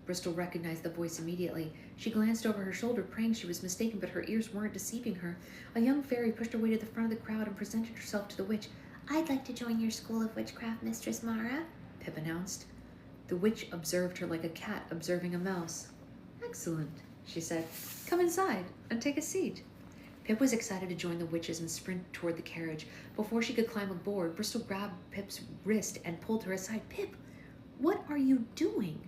Bristol recognized the voice immediately. She glanced over her shoulder, praying she was mistaken, but her ears weren't deceiving her. A young fairy pushed her way to the front of the crowd and presented herself to the witch. I'd like to join your school of witchcraft, Mistress Mara, Pip announced. The witch observed her like a cat observing a mouse. Excellent, she said. Come inside and take a seat. Pip was excited to join the witches and sprint toward the carriage. Before she could climb aboard, Bristol grabbed Pip's wrist and pulled her aside. Pip, what are you doing?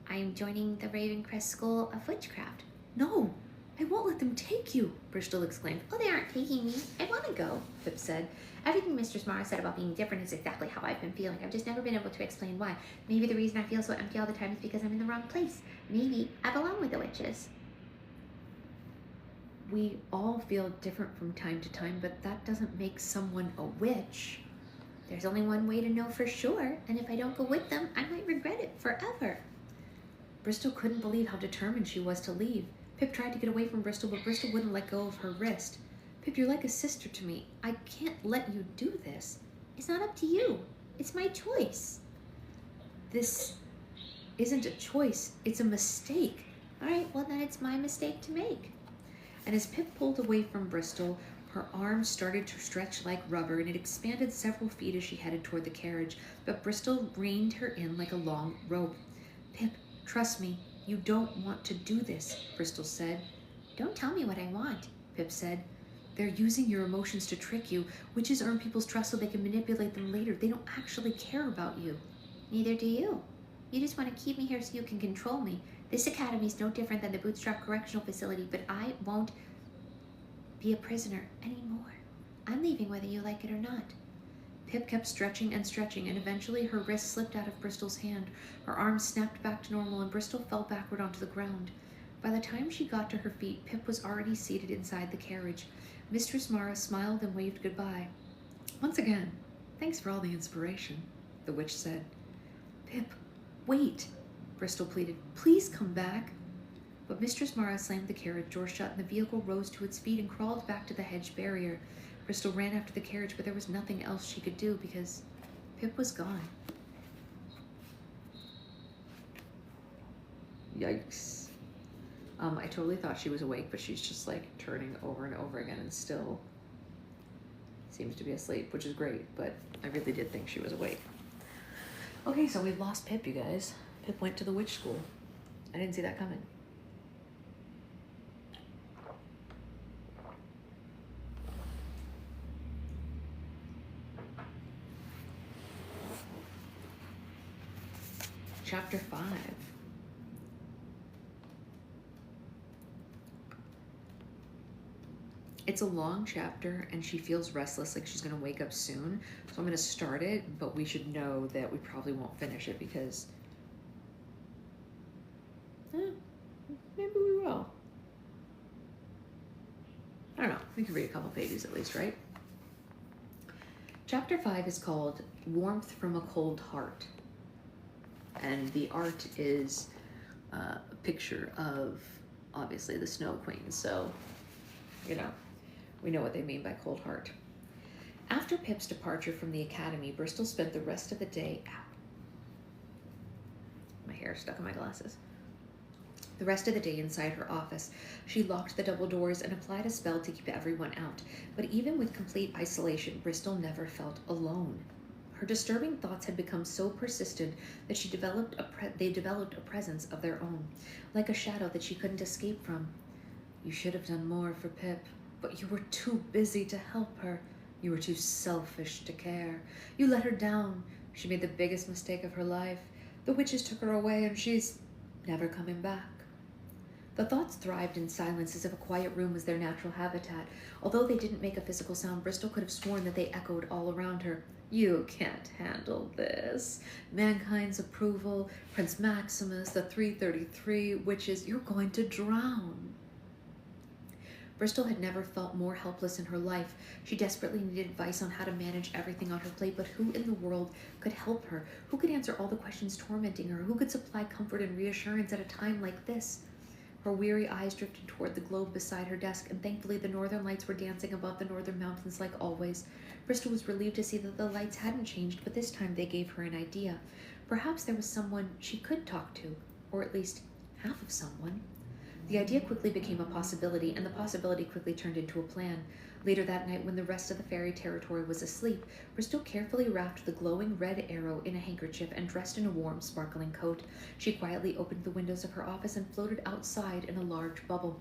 I am joining the Ravencrest School of Witchcraft. No, I won't let them take you, Bristol exclaimed. Oh, they aren't taking me. I want to go, Pip said. Everything Mistress Mara said about being different is exactly how I've been feeling. I've just never been able to explain why. Maybe the reason I feel so empty all the time is because I'm in the wrong place. Maybe I belong with the witches. We all feel different from time to time, but that doesn't make someone a witch. There's only one way to know for sure, and if I don't go with them, I might regret it forever. Bristol couldn't believe how determined she was to leave. Pip tried to get away from Bristol, but Bristol wouldn't let go of her wrist. Pip, you're like a sister to me. I can't let you do this. It's not up to you. It's my choice. This isn't a choice. It's a mistake. All right, well, then it's my mistake to make. And as Pip pulled away from Bristol, her arms started to stretch like rubber, and it expanded several feet as she headed toward the carriage, but Bristol reined her in like a long rope. Pip, trust me, You don't want to do this, Bristol said. Don't tell me what I want, Pip said. They're using your emotions to trick you. Witches earn people's trust so they can manipulate them later. They don't actually care about you. Neither do you. You just want to keep me here so you can control me. This academy's no different than the Bootstrap Correctional Facility, but I won't be a prisoner anymore. I'm leaving whether you like it or not. Pip kept stretching and stretching, and eventually her wrist slipped out of Bristol's hand. Her arm snapped back to normal, and Bristol fell backward onto the ground. By the time she got to her feet, Pip was already seated inside the carriage. Mistress Mara smiled and waved goodbye. Once again, thanks for all the inspiration, the witch said. Pip, wait, Bristol pleaded. Please come back. But Mistress Mara slammed the carriage door shut, and the vehicle rose to its feet and crawled back to the hedge barrier. Bristol ran after the carriage, but there was nothing else she could do because Pip was gone. Yikes. I totally thought she was awake, but she's just like turning over and over again and still seems to be asleep, which is great, but I really did think she was awake. Okay, so we've lost Pip, you guys. Pip went to the witch school. I didn't see that coming. Chapter 5. It's a long chapter, and she feels restless, like she's going to wake up soon. So I'm going to start it, but we should know that we probably won't finish it because... maybe we will. I don't know. We can read a couple pages at least, right? Chapter 5 is called Warmth from a Cold Heart. And the art is a picture of, obviously, the Snow Queen. So, you know, we know what they mean by cold heart. After Pip's departure from the academy, Bristol spent the rest of the day... Ow. My hair stuck in my glasses. The rest of the day inside her office, she locked the double doors and applied a spell to keep everyone out. But even with complete isolation, Bristol never felt alone. Her disturbing thoughts had become so persistent that they developed a presence of their own, like a shadow that she couldn't escape from. You should have done more for Pip, but you were too busy to help her. You were too selfish to care. You let her down. She made the biggest mistake of her life. The witches took her away, and she's never coming back. The thoughts thrived in silence as if a quiet room was their natural habitat. Although they didn't make a physical sound, Bristol could have sworn that they echoed all around her. You can't handle this. Mankind's approval, Prince Maximus, the 333 witches, you're going to drown. Bristol had never felt more helpless in her life. She desperately needed advice on how to manage everything on her plate, but who in the world could help her? Who could answer all the questions tormenting her? Who could supply comfort and reassurance at a time like this? Her weary eyes drifted toward the globe beside her desk, and thankfully the northern lights were dancing above the northern mountains like always. Bristol was relieved to see that the lights hadn't changed, but this time they gave her an idea. Perhaps there was someone she could talk to, or at least half of someone. The idea quickly became a possibility, and the possibility quickly turned into a plan. Later that night, when the rest of the fairy territory was asleep, Bristol carefully wrapped the glowing red arrow in a handkerchief and dressed in a warm, sparkling coat. She quietly opened the windows of her office and floated outside in a large bubble.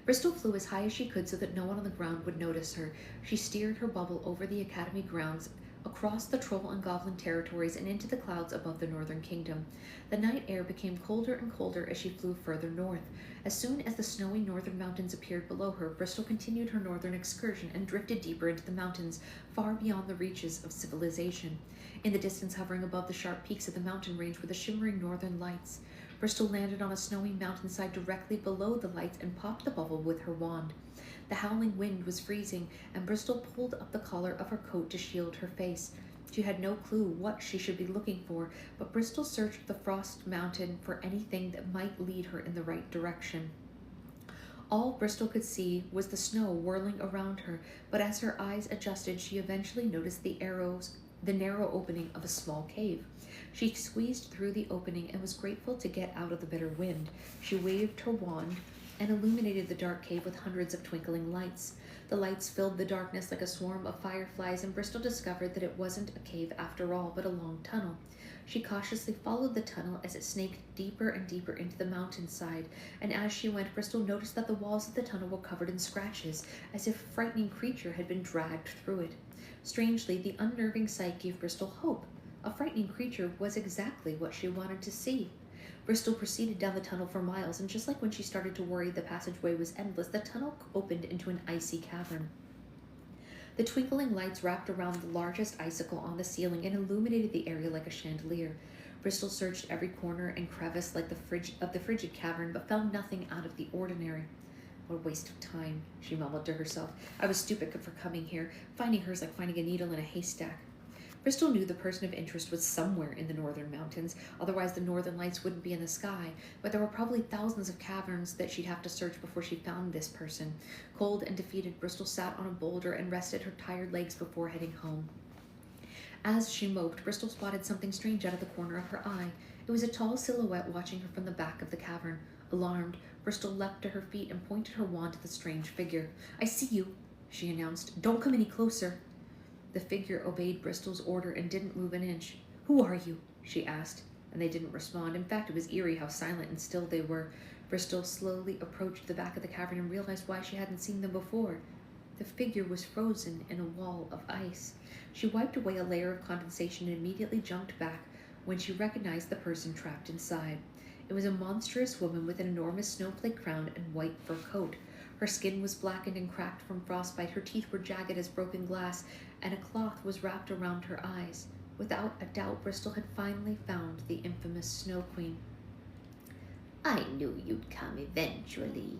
Bristol flew as high as she could so that no one on the ground would notice her. She steered her bubble over the academy grounds, across the troll and goblin territories, and into the clouds above the northern kingdom. The night air became colder and colder as she flew further north. As soon as the snowy northern mountains appeared below her, Bristol continued her northern excursion and drifted deeper into the mountains, far beyond the reaches of civilization. In the distance, hovering above the sharp peaks of the mountain range, were the shimmering northern lights. Bristol landed on a snowy mountainside directly below the lights and popped the bubble with her wand. The howling wind was freezing, and Bristol pulled up the collar of her coat to shield her face. She had no clue what she should be looking for, but Bristol searched the frost mountain for anything that might lead her in the right direction. All Bristol could see was the snow whirling around her, but as her eyes adjusted, she eventually noticed the narrow opening of a small cave. She squeezed through the opening and was grateful to get out of the bitter wind. She waved her wand, and illuminated the dark cave with hundreds of twinkling lights. The lights filled the darkness like a swarm of fireflies, and Bristol discovered that it wasn't a cave after all, but a long tunnel. She cautiously followed the tunnel as it snaked deeper and deeper into the mountainside, and as she went, Bristol noticed that the walls of the tunnel were covered in scratches, as if a frightening creature had been dragged through it. Strangely, the unnerving sight gave Bristol hope. A frightening creature was exactly what she wanted to see. Bristol proceeded down the tunnel for miles, and just like when she started to worry the passageway was endless, the tunnel opened into an icy cavern. The twinkling lights wrapped around the largest icicle on the ceiling and illuminated the area like a chandelier. Bristol searched every corner and crevice like the frigid cavern, but found nothing out of the ordinary. What a waste of time, she mumbled to herself. I was stupid for coming here. Finding her is like finding a needle in a haystack. Bristol knew the person of interest was somewhere in the northern mountains, otherwise the northern lights wouldn't be in the sky, but there were probably thousands of caverns that she'd have to search before she found this person. Cold and defeated, Bristol sat on a boulder and rested her tired legs before heading home. As she moped, Bristol spotted something strange out of the corner of her eye. It was a tall silhouette watching her from the back of the cavern. Alarmed, Bristol leapt to her feet and pointed her wand at the strange figure. I see you, she announced. Don't come any closer. The figure obeyed Bristol's order and didn't move an inch. Who are you? She asked, and they didn't respond. In fact, it was eerie how silent and still they were. Bristol slowly approached the back of the cavern and realized why she hadn't seen them before. The figure was frozen in a wall of ice. She wiped away a layer of condensation and immediately jumped back when she recognized the person trapped inside. It was a monstrous woman with an enormous snowflake crown and white fur coat. Her skin was blackened and cracked from frostbite, her teeth were jagged as broken glass, and a cloth was wrapped around her eyes. Without a doubt, Bristol had finally found the infamous Snow Queen. I knew you'd come eventually.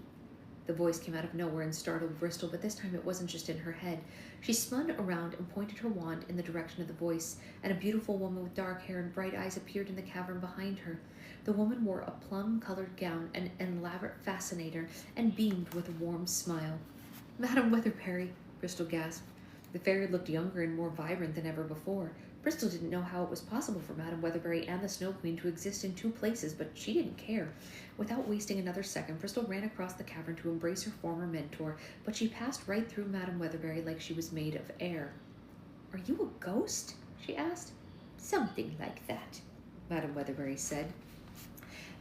The voice came out of nowhere and startled Bristol, but this time it wasn't just in her head. She spun around and pointed her wand in the direction of the voice, and a beautiful woman with dark hair and bright eyes appeared in the cavern behind her. The woman wore a plum-colored gown and an elaborate fascinator and beamed with a warm smile. Madam Weatherbury, Bristol gasped. The fairy looked younger and more vibrant than ever before. Bristol didn't know how it was possible for Madam Weatherbury and the Snow Queen to exist in two places, but she didn't care. Without wasting another second, Bristol ran across the cavern to embrace her former mentor, but she passed right through Madam Weatherbury like she was made of air. Are you a ghost? She asked. Something like that, Madam Weatherbury said.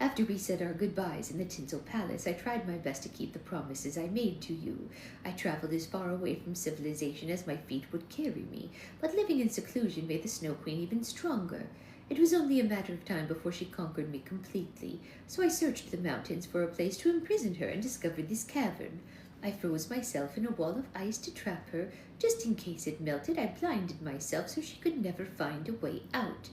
After we said our goodbyes in the Tinsel Palace, I tried my best to keep the promises I made to you. I traveled as far away from civilization as my feet would carry me, but living in seclusion made the Snow Queen even stronger. It was only a matter of time before she conquered me completely, so I searched the mountains for a place to imprison her and discovered this cavern. I froze myself in a wall of ice to trap her. Just in case it melted, I blinded myself so she could never find a way out.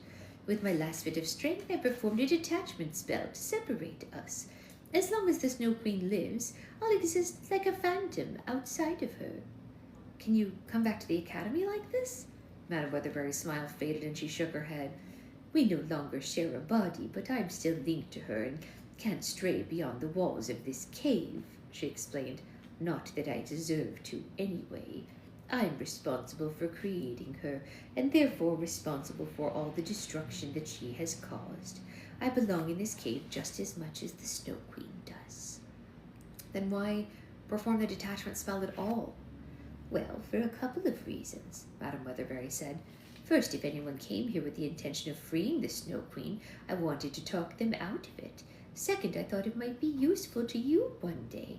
With my last bit of strength, I performed a detachment spell to separate us. As long as the Snow Queen lives, I'll exist like a phantom outside of her. Can you come back to the academy like this? Madam Weatherbury's smile faded and she shook her head. We no longer share a body, but I'm still linked to her and can't stray beyond the walls of this cave, she explained. Not that I deserve to anyway. I'm responsible for creating her, and therefore responsible for all the destruction that she has caused. I belong in this cave just as much as the Snow Queen does. Then why perform the detachment spell at all? Well, for a couple of reasons, Madam Weatherbury said. First, if anyone came here with the intention of freeing the Snow Queen, I wanted to talk them out of it. Second, I thought it might be useful to you one day.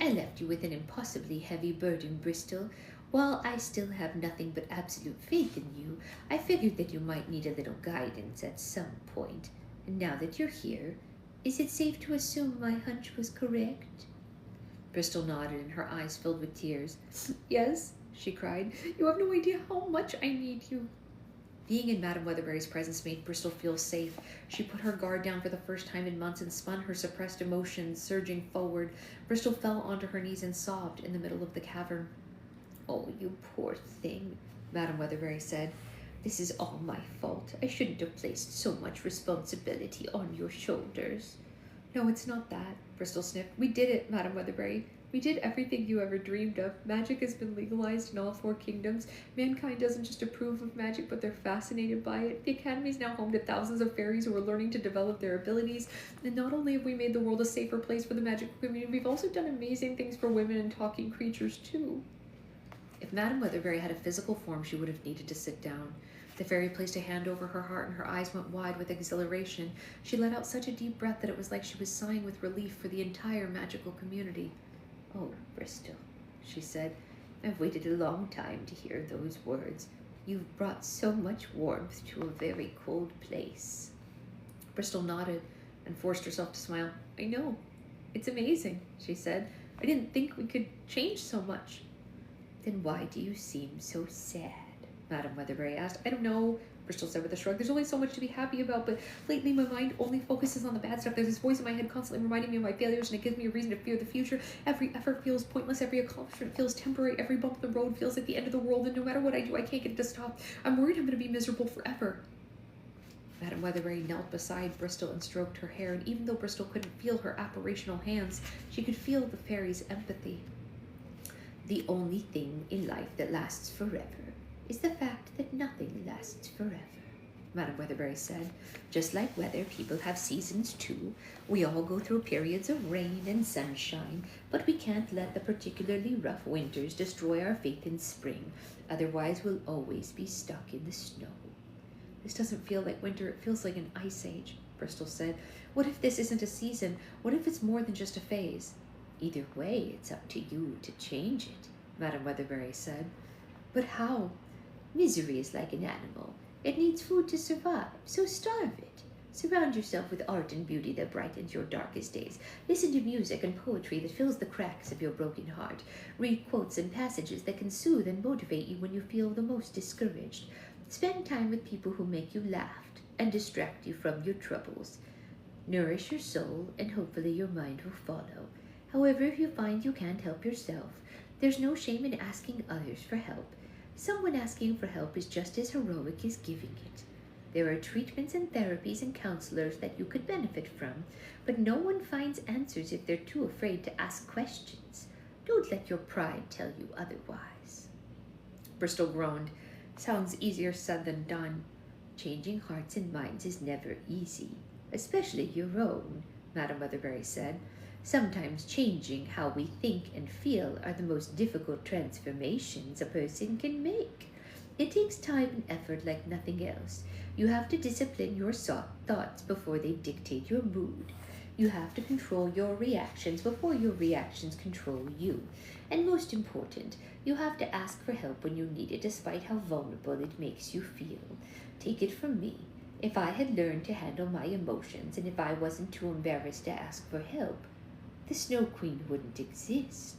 I left you with an impossibly heavy burden, Bristol. While I still have nothing but absolute faith in you, I figured that you might need a little guidance at some point. And now that you're here, is it safe to assume my hunch was correct? Bristol nodded and her eyes filled with tears. Yes, she cried. You have no idea how much I need you. Being in Madam Weatherbury's presence made Bristol feel safe. She put her guard down for the first time in months and spun her suppressed emotions surging forward. Bristol fell onto her knees and sobbed in the middle of the cavern. Oh, you poor thing, Madam Weatherbury said. This is all my fault. I shouldn't have placed so much responsibility on your shoulders. No, it's not that, Bristol sniffed. We did it, Madam Weatherbury. We did everything you ever dreamed of. Magic has been legalized in all 4 kingdoms. Mankind doesn't just approve of magic, but they're fascinated by it. The Academy is now home to thousands of fairies who are learning to develop their abilities. And not only have we made the world a safer place for the magical community, we've also done amazing things for women and talking creatures, too. If Madame Weatherberry had a physical form, she would have needed to sit down. The fairy placed a hand over her heart and her eyes went wide with exhilaration. She let out such a deep breath that it was like she was sighing with relief for the entire magical community. Oh, Bristol, she said, I've waited a long time to hear those words. You've brought so much warmth to a very cold place. Bristol nodded and forced herself to smile. I know. It's amazing, she said. I didn't think we could change so much. Then why do you seem so sad? Madame Weatherberry asked. I don't know, Bristol said with a shrug. There's only so much to be happy about, but lately my mind only focuses on the bad stuff. There's this voice in my head constantly reminding me of my failures, and it gives me a reason to fear the future. Every effort feels pointless. Every accomplishment feels temporary. Every bump in the road feels like the end of the world, and no matter what I do, I can't get it to stop. I'm worried I'm going to be miserable forever. Madame Weatherberry knelt beside Bristol and stroked her hair, and even though Bristol couldn't feel her apparitional hands, she could feel the fairy's empathy. The only thing in life that lasts forever is the fact that nothing lasts forever, Madame Weatherberry said. Just like weather, people have seasons too. We all go through periods of rain and sunshine, but we can't let the particularly rough winters destroy our faith in spring. Otherwise, we'll always be stuck in the snow. This doesn't feel like winter, it feels like an ice age, Bristol said. What if this isn't a season? What if it's more than just a phase? Either way, it's up to you to change it, Madame Weatherberry said. But how? Misery is like an animal. It needs food to survive, so starve it. Surround yourself with art and beauty that brightens your darkest days. Listen to music and poetry that fills the cracks of your broken heart. Read quotes and passages that can soothe and motivate you when you feel the most discouraged. Spend time with people who make you laugh and distract you from your troubles. Nourish your soul, and hopefully your mind will follow. However, if you find you can't help yourself, there's no shame in asking others for help. Someone asking for help is just as heroic as giving it. There are treatments and therapies and counselors that you could benefit from, but no one finds answers if they're too afraid to ask questions. Don't let your pride tell you otherwise. Bristol groaned. Sounds easier said than done. Changing hearts and minds is never easy, especially your own, Madame Weatherberry said. Sometimes changing how we think and feel are the most difficult transformations a person can make. It takes time and effort like nothing else. You have to discipline your thoughts before they dictate your mood. You have to control your reactions before your reactions control you. And most important, you have to ask for help when you need it, despite how vulnerable it makes you feel. Take it from me. If I had learned to handle my emotions, and if I wasn't too embarrassed to ask for help, the Snow Queen wouldn't exist.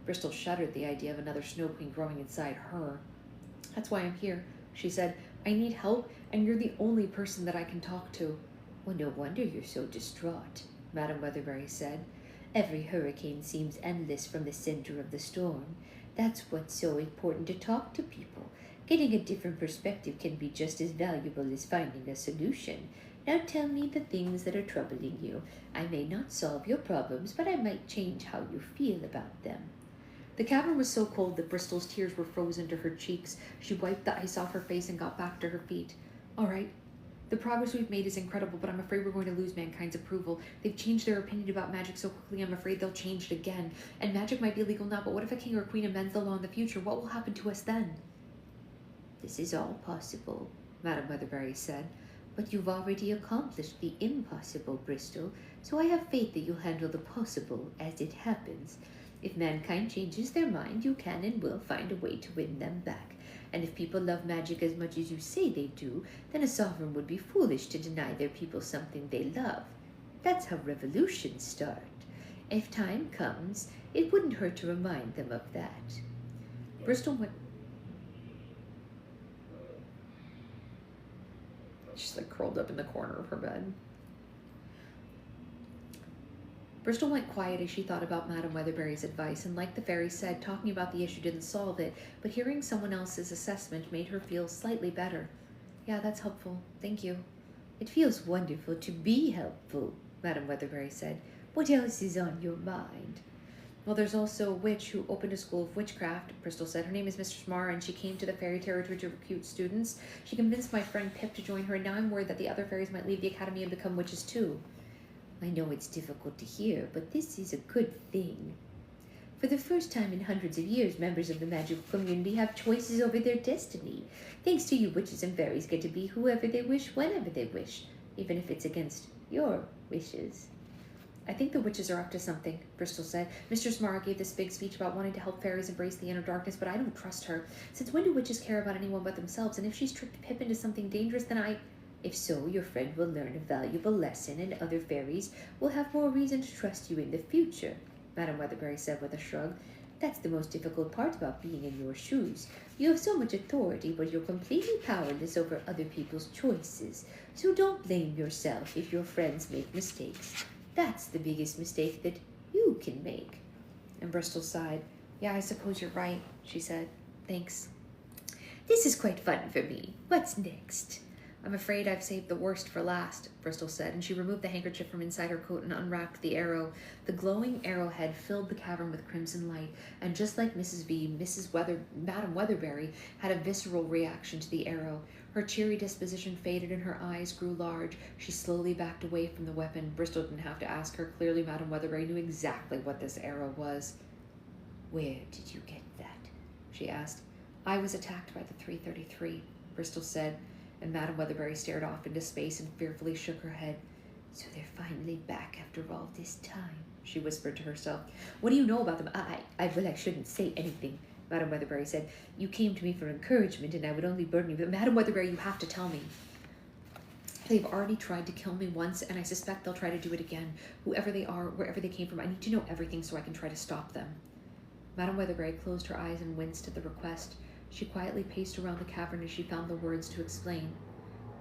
Bristol shuddered at the idea of another Snow Queen growing inside her. That's why I'm here, she said. I need help, and you're the only person that I can talk to. Well, no wonder you're so distraught, Madame Weatherberry said. Every hurricane seems endless from the center of the storm. That's what's so important to talk to people. Getting a different perspective can be just as valuable as finding a solution. Now tell me the things that are troubling you. I may not solve your problems, but I might change how you feel about them. The cavern was so cold that Bristol's tears were frozen to her cheeks. She wiped the ice off her face and got back to her feet. All right. The progress we've made is incredible, but I'm afraid we're going to lose mankind's approval. They've changed their opinion about magic so quickly, I'm afraid they'll change it again. And magic might be legal now, but what if a king or queen amends the law in the future? What will happen to us then? This is all possible, Madame Weatherberry said. But you've already accomplished the impossible, Bristol, so I have faith that you'll handle the possible as it happens. If mankind changes their mind, you can and will find a way to win them back. And if people love magic as much as you say they do, then a sovereign would be foolish to deny their people something they love. That's how revolutions start. If time comes, it wouldn't hurt to remind them of that. Bristol went... She's like curled up in the corner of her bed. Bristol went quiet as she thought about Madame Weatherberry's advice, and like the fairy said, talking about the issue didn't solve it, but hearing someone else's assessment made her feel slightly better. Yeah, that's helpful. Thank you. It feels wonderful to be helpful, Madame Weatherberry said. What else is on your mind? Well, there's also a witch who opened a school of witchcraft, Bristol said. Her name is Mistress Mara, and she came to the fairy territory to recruit students. She convinced my friend Pip to join her, and now I'm worried that the other fairies might leave the academy and become witches too. I know it's difficult to hear, but this is a good thing. For the first time in hundreds of years, members of the magical community have choices over their destiny. Thanks to you, witches and fairies get to be whoever they wish, whenever they wish, even if it's against your wishes. I think the witches are up to something, Bristol said. Mistress Mara gave this big speech about wanting to help fairies embrace the inner darkness, but I don't trust her. Since when do witches care about anyone but themselves? And if she's tricked Pip into something dangerous, then If so, your friend will learn a valuable lesson, and other fairies will have more reason to trust you in the future, Madame Weatherbury said with a shrug. That's the most difficult part about being in your shoes. You have so much authority, but you're completely powerless over other people's choices. So don't blame yourself if your friends make mistakes. That's the biggest mistake that you can make. And Bristol sighed. Yeah, I suppose you're right, she said. Thanks. This is quite fun for me. What's next? I'm afraid I've saved the worst for last, Bristol said, and she removed the handkerchief from inside her coat and unwrapped the arrow. The glowing arrowhead filled the cavern with crimson light, and just like Madame Weatherbury had a visceral reaction to the arrow. Her cheery disposition faded and her eyes grew large. She slowly backed away from the weapon. Bristol didn't have to ask her. Clearly, Madame Weatherbury knew exactly what this arrow was. Where did you get that? She asked. I was attacked by the 333, Bristol said, and Madame Weatherbury stared off into space and fearfully shook her head. So they're finally back after all this time, she whispered to herself. What do you know about them? I shouldn't say anything, Madame Weatherbury said. You came to me for encouragement, and I would only burden you. But Madame Weatherbury, you have to tell me. They've already tried to kill me once, and I suspect they'll try to do it again. Whoever they are, wherever they came from, I need to know everything so I can try to stop them. Madame Weatherbury closed her eyes and winced at the request. She quietly paced around the cavern as she found the words to explain.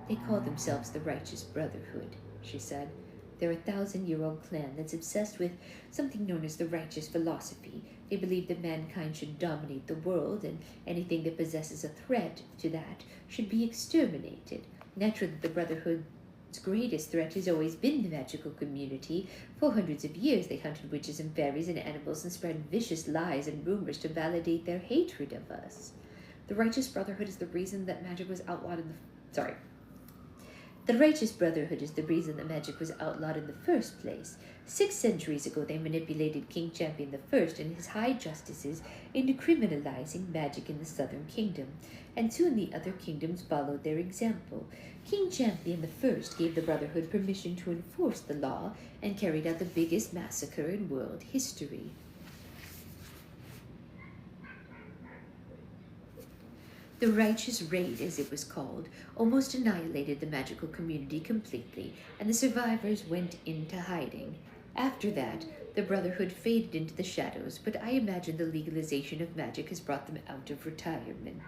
They call themselves the Righteous Brotherhood, she said. They're a 1,000-year-old clan that's obsessed with something known as the righteous philosophy. They believe that mankind should dominate the world, and anything that possesses a threat to that should be exterminated. Naturally, the Brotherhood's greatest threat has always been the magical community. For hundreds of years, they hunted witches and fairies and animals and spread vicious lies and rumors to validate their hatred of us. The Righteous Brotherhood is the reason that magic was outlawed in the... The Righteous Brotherhood is the reason that magic was outlawed in the first place. 6 centuries ago, they manipulated King Champion I and his high justices into criminalizing magic in the Southern Kingdom, and soon the other kingdoms followed their example. King Champion I gave the Brotherhood permission to enforce the law and carried out the biggest massacre in world history. The Righteous Raid, as it was called, almost annihilated the magical community completely, and the survivors went into hiding. After that, the Brotherhood faded into the shadows, but I imagine the legalization of magic has brought them out of retirement.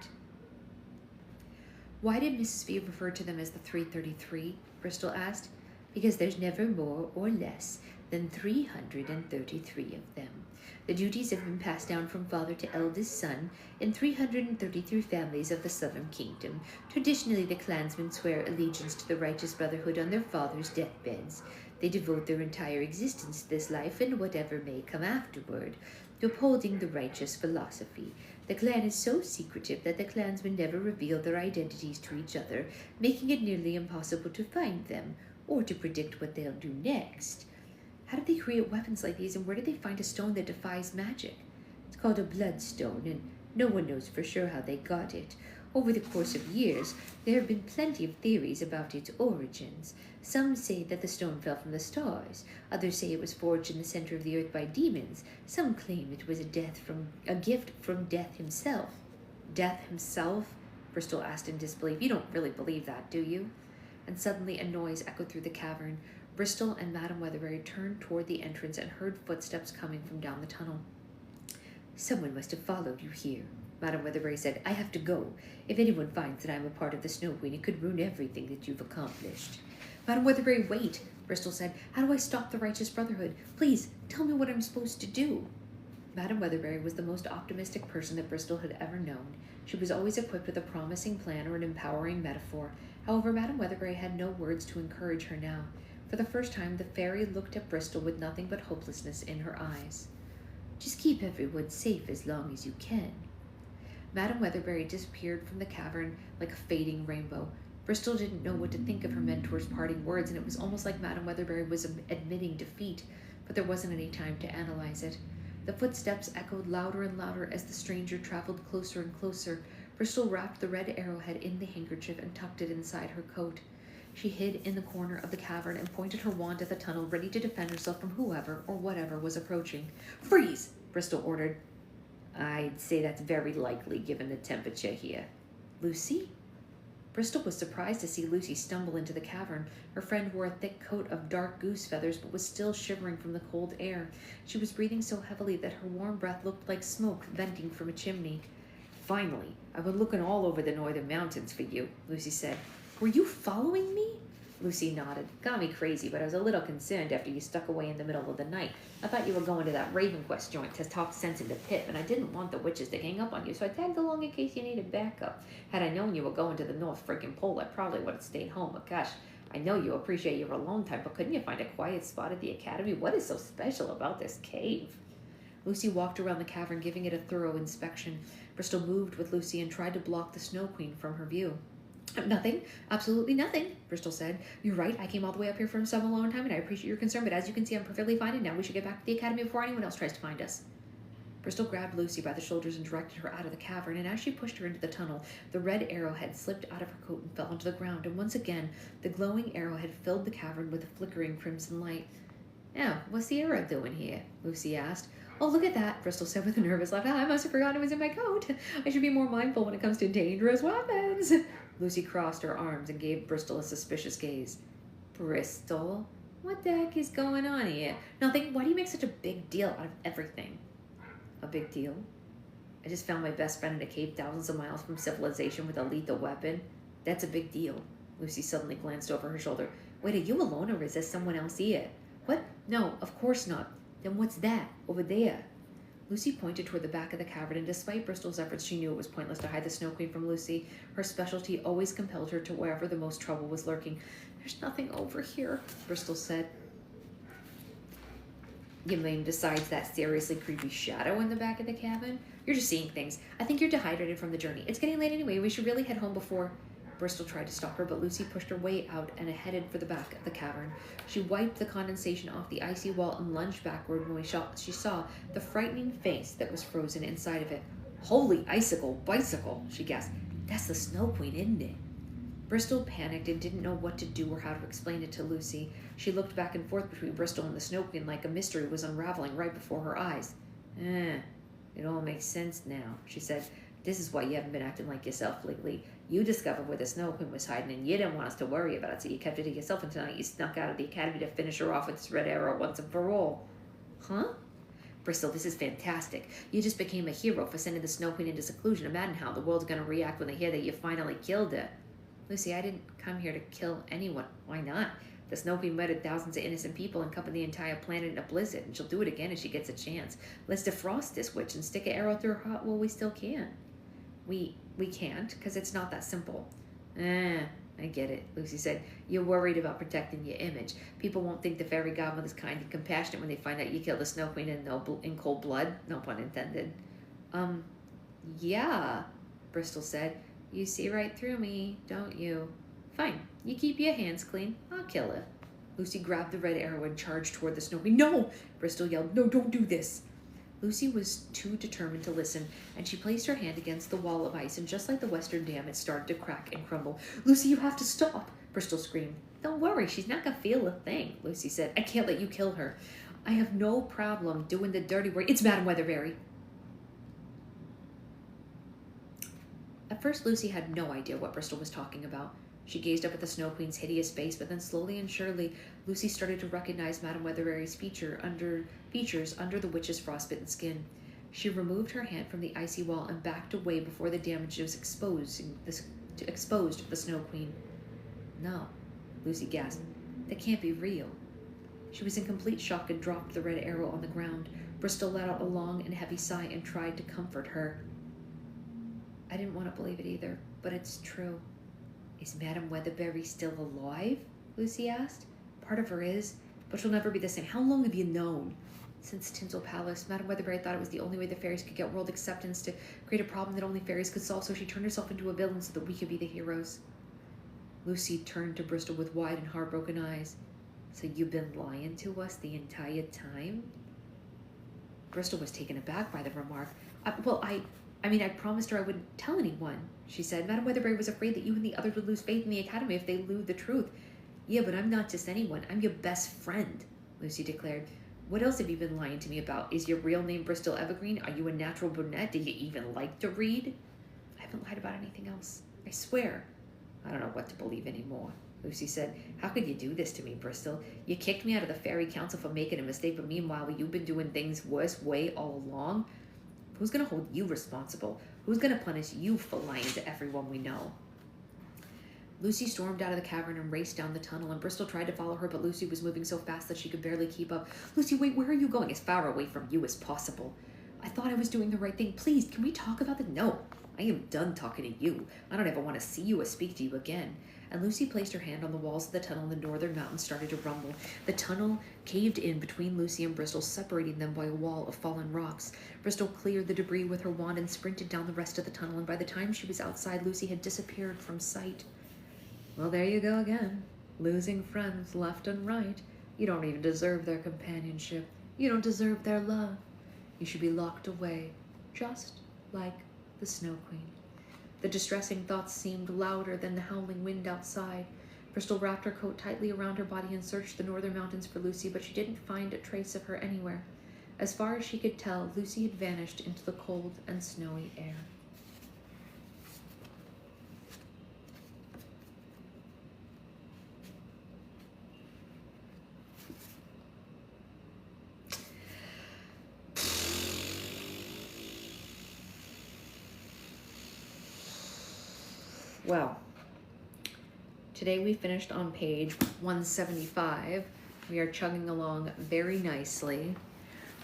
Why did Mrs. V refer to them as the 333? Bristol asked. Because there's never more or less than 333 of them. The duties have been passed down from father to eldest son in 333 families of the Southern Kingdom. Traditionally, the clansmen swear allegiance to the Righteous Brotherhood on their fathers' deathbeds. They devote their entire existence to this life and whatever may come afterward, to upholding the righteous philosophy. The clan is so secretive that the clansmen never reveal their identities to each other, making it nearly impossible to find them or to predict what they'll do next. How did they create weapons like these, and where did they find a stone that defies magic? It's called a bloodstone, and no one knows for sure how they got it. Over the course of years, there have been plenty of theories about its origins. Some say that the stone fell from the stars. Others say it was forged in the center of the earth by demons. Some claim it was a gift from Death himself. Death himself? Bristol asked in disbelief. You don't really believe that, do you? And suddenly a noise echoed through the cavern. Bristol and Madame Weatherbury turned toward the entrance and heard footsteps coming from down the tunnel. Someone must have followed you here, Madame Weatherbury said. I have to go. If anyone finds that I'm a part of the Snow Queen, it could ruin everything that you've accomplished. Madame Weatherbury, wait, Bristol said. How do I stop the Righteous Brotherhood? Please, tell me what I'm supposed to do. Madame Weatherbury was the most optimistic person that Bristol had ever known. She was always equipped with a promising plan or an empowering metaphor. However, Madame Weatherbury had no words to encourage her now. For the first time, the fairy looked at Bristol with nothing but hopelessness in her eyes. Just keep everyone safe as long as you can. Madame Weatherbury disappeared from the cavern like a fading rainbow. Bristol didn't know what to think of her mentor's parting words, and it was almost like Madame Weatherbury was admitting defeat, but there wasn't any time to analyze it. The footsteps echoed louder and louder as the stranger traveled closer and closer. Bristol wrapped the red arrowhead in the handkerchief and tucked it inside her coat. She hid in the corner of the cavern and pointed her wand at the tunnel, ready to defend herself from whoever or whatever was approaching. "Freeze!" Bristol ordered. I'd say that's very likely given the temperature here. "Lucy?" Bristol was surprised to see Lucy stumble into the cavern. Her friend wore a thick coat of dark goose feathers, but was still shivering from the cold air. She was breathing so heavily that her warm breath looked like smoke venting from a chimney. Finally, I've been looking all over the northern mountains for you, Lucy said. "Were you following me?" Lucy nodded. Got me crazy, but I was a little concerned after you stuck away in the middle of the night. I thought you were going to that Ravenquest joint to talk sense into Pip, and I didn't want the witches to gang up on you, so I tagged along in case you needed backup. Had I known you were going to the North freaking Pole, I probably would have stayed home, but gosh, I know you appreciate your alone time, but couldn't you find a quiet spot at the academy? What is so special about this cave? Lucy walked around the cavern, giving it a thorough inspection. Bristol moved with Lucy and tried to block the Snow Queen from her view. "Nothing. Absolutely nothing," Bristol said. "You're right. I came all the way up here from some alone time, and I appreciate your concern, but as you can see, I'm perfectly fine, and now we should get back to the academy before anyone else tries to find us." Bristol grabbed Lucy by the shoulders and directed her out of the cavern, and as she pushed her into the tunnel, the red arrowhead slipped out of her coat and fell onto the ground, and once again, the glowing arrowhead filled the cavern with a flickering crimson light. "Oh, what's the arrow doing here?" Lucy asked. "Oh, look at that," Bristol said with a nervous laugh. "I must have forgotten it was in my coat. I should be more mindful when it comes to dangerous weapons." Lucy crossed her arms and gave Bristol a suspicious gaze. "Bristol? What the heck is going on here?" "Nothing. Why do you make such a big deal out of everything?" "A big deal? I just found my best friend in a cave thousands of miles from civilization with a lethal weapon. That's a big deal." Lucy suddenly glanced over her shoulder. "Wait, are you alone or is there someone else here?" "What? No, of course not. Then what's that over there?" Lucy pointed toward the back of the cavern, and despite Bristol's efforts, she knew it was pointless to hide the Snow Queen from Lucy. Her specialty always compelled her to wherever the most trouble was lurking. "There's nothing over here," Bristol said. "You mean besides that seriously creepy shadow in the back of the cabin?" "You're just seeing things. I think you're dehydrated from the journey. It's getting late anyway. We should really head home before..." Bristol tried to stop her, but Lucy pushed her way out and headed for the back of the cavern. She wiped the condensation off the icy wall and lunged backward when she saw the frightening face that was frozen inside of it. "Holy icicle bicycle," she gasped. "That's the Snow Queen, isn't it?" Bristol panicked and didn't know what to do or how to explain it to Lucy. She looked back and forth between Bristol and the Snow Queen like a mystery was unraveling right before her eyes. It all makes sense now," she said. "This is why you haven't been acting like yourself lately. You discovered where the Snow Queen was hiding, and you didn't want us to worry about it, so you kept it to yourself until tonight you snuck out of the academy to finish her off with this red arrow once and for all." "Huh?" "Bristol, this is fantastic. You just became a hero for sending the Snow Queen into seclusion. Imagine how the world's going to react when they hear that you finally killed her." "Lucy, I didn't come here to kill anyone." "Why not? The Snow Queen murdered thousands of innocent people and covered the entire planet in a blizzard, and she'll do it again if she gets a chance. Let's defrost this witch and stick an arrow through her heart while we still can." We can't, because it's not that simple." I get it," Lucy said. "You're worried about protecting your image. People won't think the fairy godmother's kind and compassionate when they find out you killed the Snow Queen in cold blood. No pun intended." Yeah," Bristol said. "You see right through me, don't you?" "Fine. You keep your hands clean. I'll kill her." Lucy grabbed the red arrow and charged toward the Snow Queen. "No!" Bristol yelled. "No, don't do this." Lucy was too determined to listen, and she placed her hand against the wall of ice, and just like the western dam, it started to crack and crumble. "Lucy, you have to stop!" Bristol screamed. "Don't worry, she's not gonna feel a thing," Lucy said. "I can't let you kill her. I have no problem doing the dirty work. It's Madame Weatherbury." At first, Lucy had no idea what Bristol was talking about. She gazed up at the Snow Queen's hideous face, but then slowly and surely, Lucy started to recognize Madame Weatherbury's features under the witch's frostbitten skin. She removed her hand from the icy wall and backed away before the damage was exposed the Snow Queen. "No," Lucy gasped. "That can't be real." She was in complete shock and dropped the red arrow on the ground. Bristol let out a long and heavy sigh and tried to comfort her. "I didn't want to believe it either, but it's true." "Is Madame Weatherbury still alive?" Lucy asked. "Part of her is, but she'll never be the same." "How long have you known?" Since Tinsel Palace, Madame Weatherbury thought it was the only way the fairies could get world acceptance, to create a problem that only fairies could solve, so she turned herself into a villain so that we could be the heroes. Lucy turned to Bristol with wide and heartbroken eyes. So you've been lying to us the entire time? Bristol was taken aback by the remark. I promised her I wouldn't tell anyone, she said. Madame Weatherbury was afraid that you and the others would lose faith in the Academy if they knew the truth. Yeah, but I'm not just anyone. I'm your best friend, Lucy declared. What else have you been lying to me about? Is your real name Bristol Evergreen? Are you a natural brunette? Do you even like to read? I haven't lied about anything else. I swear. I don't know what to believe anymore, Lucy said. How could you do this to me, Bristol? You kicked me out of the Fairy Council for making a mistake, but meanwhile you've been doing things worse way all along. Who's going to hold you responsible? Who's going to punish you for lying to everyone we know? Lucy stormed out of the cavern and raced down the tunnel, and Bristol tried to follow her, but Lucy was moving so fast that she could barely keep up. Lucy, wait, where are you going? As far away from you as possible. I thought I was doing the right thing. Please, can we talk about it? No, I am done talking to you. I don't ever want to see you or speak to you again. And Lucy placed her hand on the walls of the tunnel, and the northern mountains started to rumble. The tunnel caved in between Lucy and Bristol, separating them by a wall of fallen rocks. Bristol cleared the debris with her wand and sprinted down the rest of the tunnel, and by the time she was outside, Lucy had disappeared from sight. Well, there you go again. Losing friends left and right. You don't even deserve their companionship. You don't deserve their love. You should be locked away, just like the Snow Queen. The distressing thoughts seemed louder than the howling wind outside. Bristol wrapped her coat tightly around her body and searched the northern mountains for Lucy, but she didn't find a trace of her anywhere. As far as she could tell, Lucy had vanished into the cold and snowy air. Well, today we finished on page 175. We are chugging along very nicely.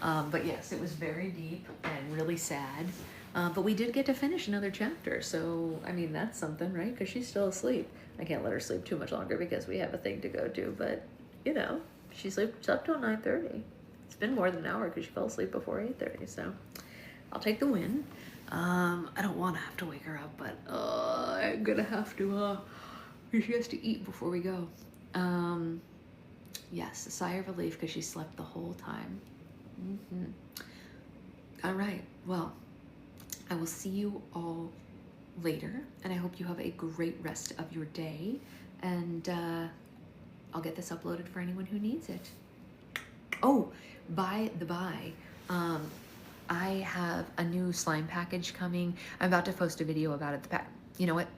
But yes, it was very deep and really sad. But we did get to finish another chapter. So, I mean, that's something, right? Because she's still asleep. I can't let her sleep too much longer because we have a thing to go to. But, you know, she slept till 9:30. It's been more than an hour because she fell asleep before 8:30. So, I'll take the win. I don't want to have to wake her up, but I'm gonna have to, she has to eat before we go. Yes, a sigh of relief because she slept the whole time. All right, well, I will see you all later, and I hope you have a great rest of your day, and I'll get this uploaded for anyone who needs it. Oh, by the by, I have a new slime package coming. I'm about to post a video about it. You know what?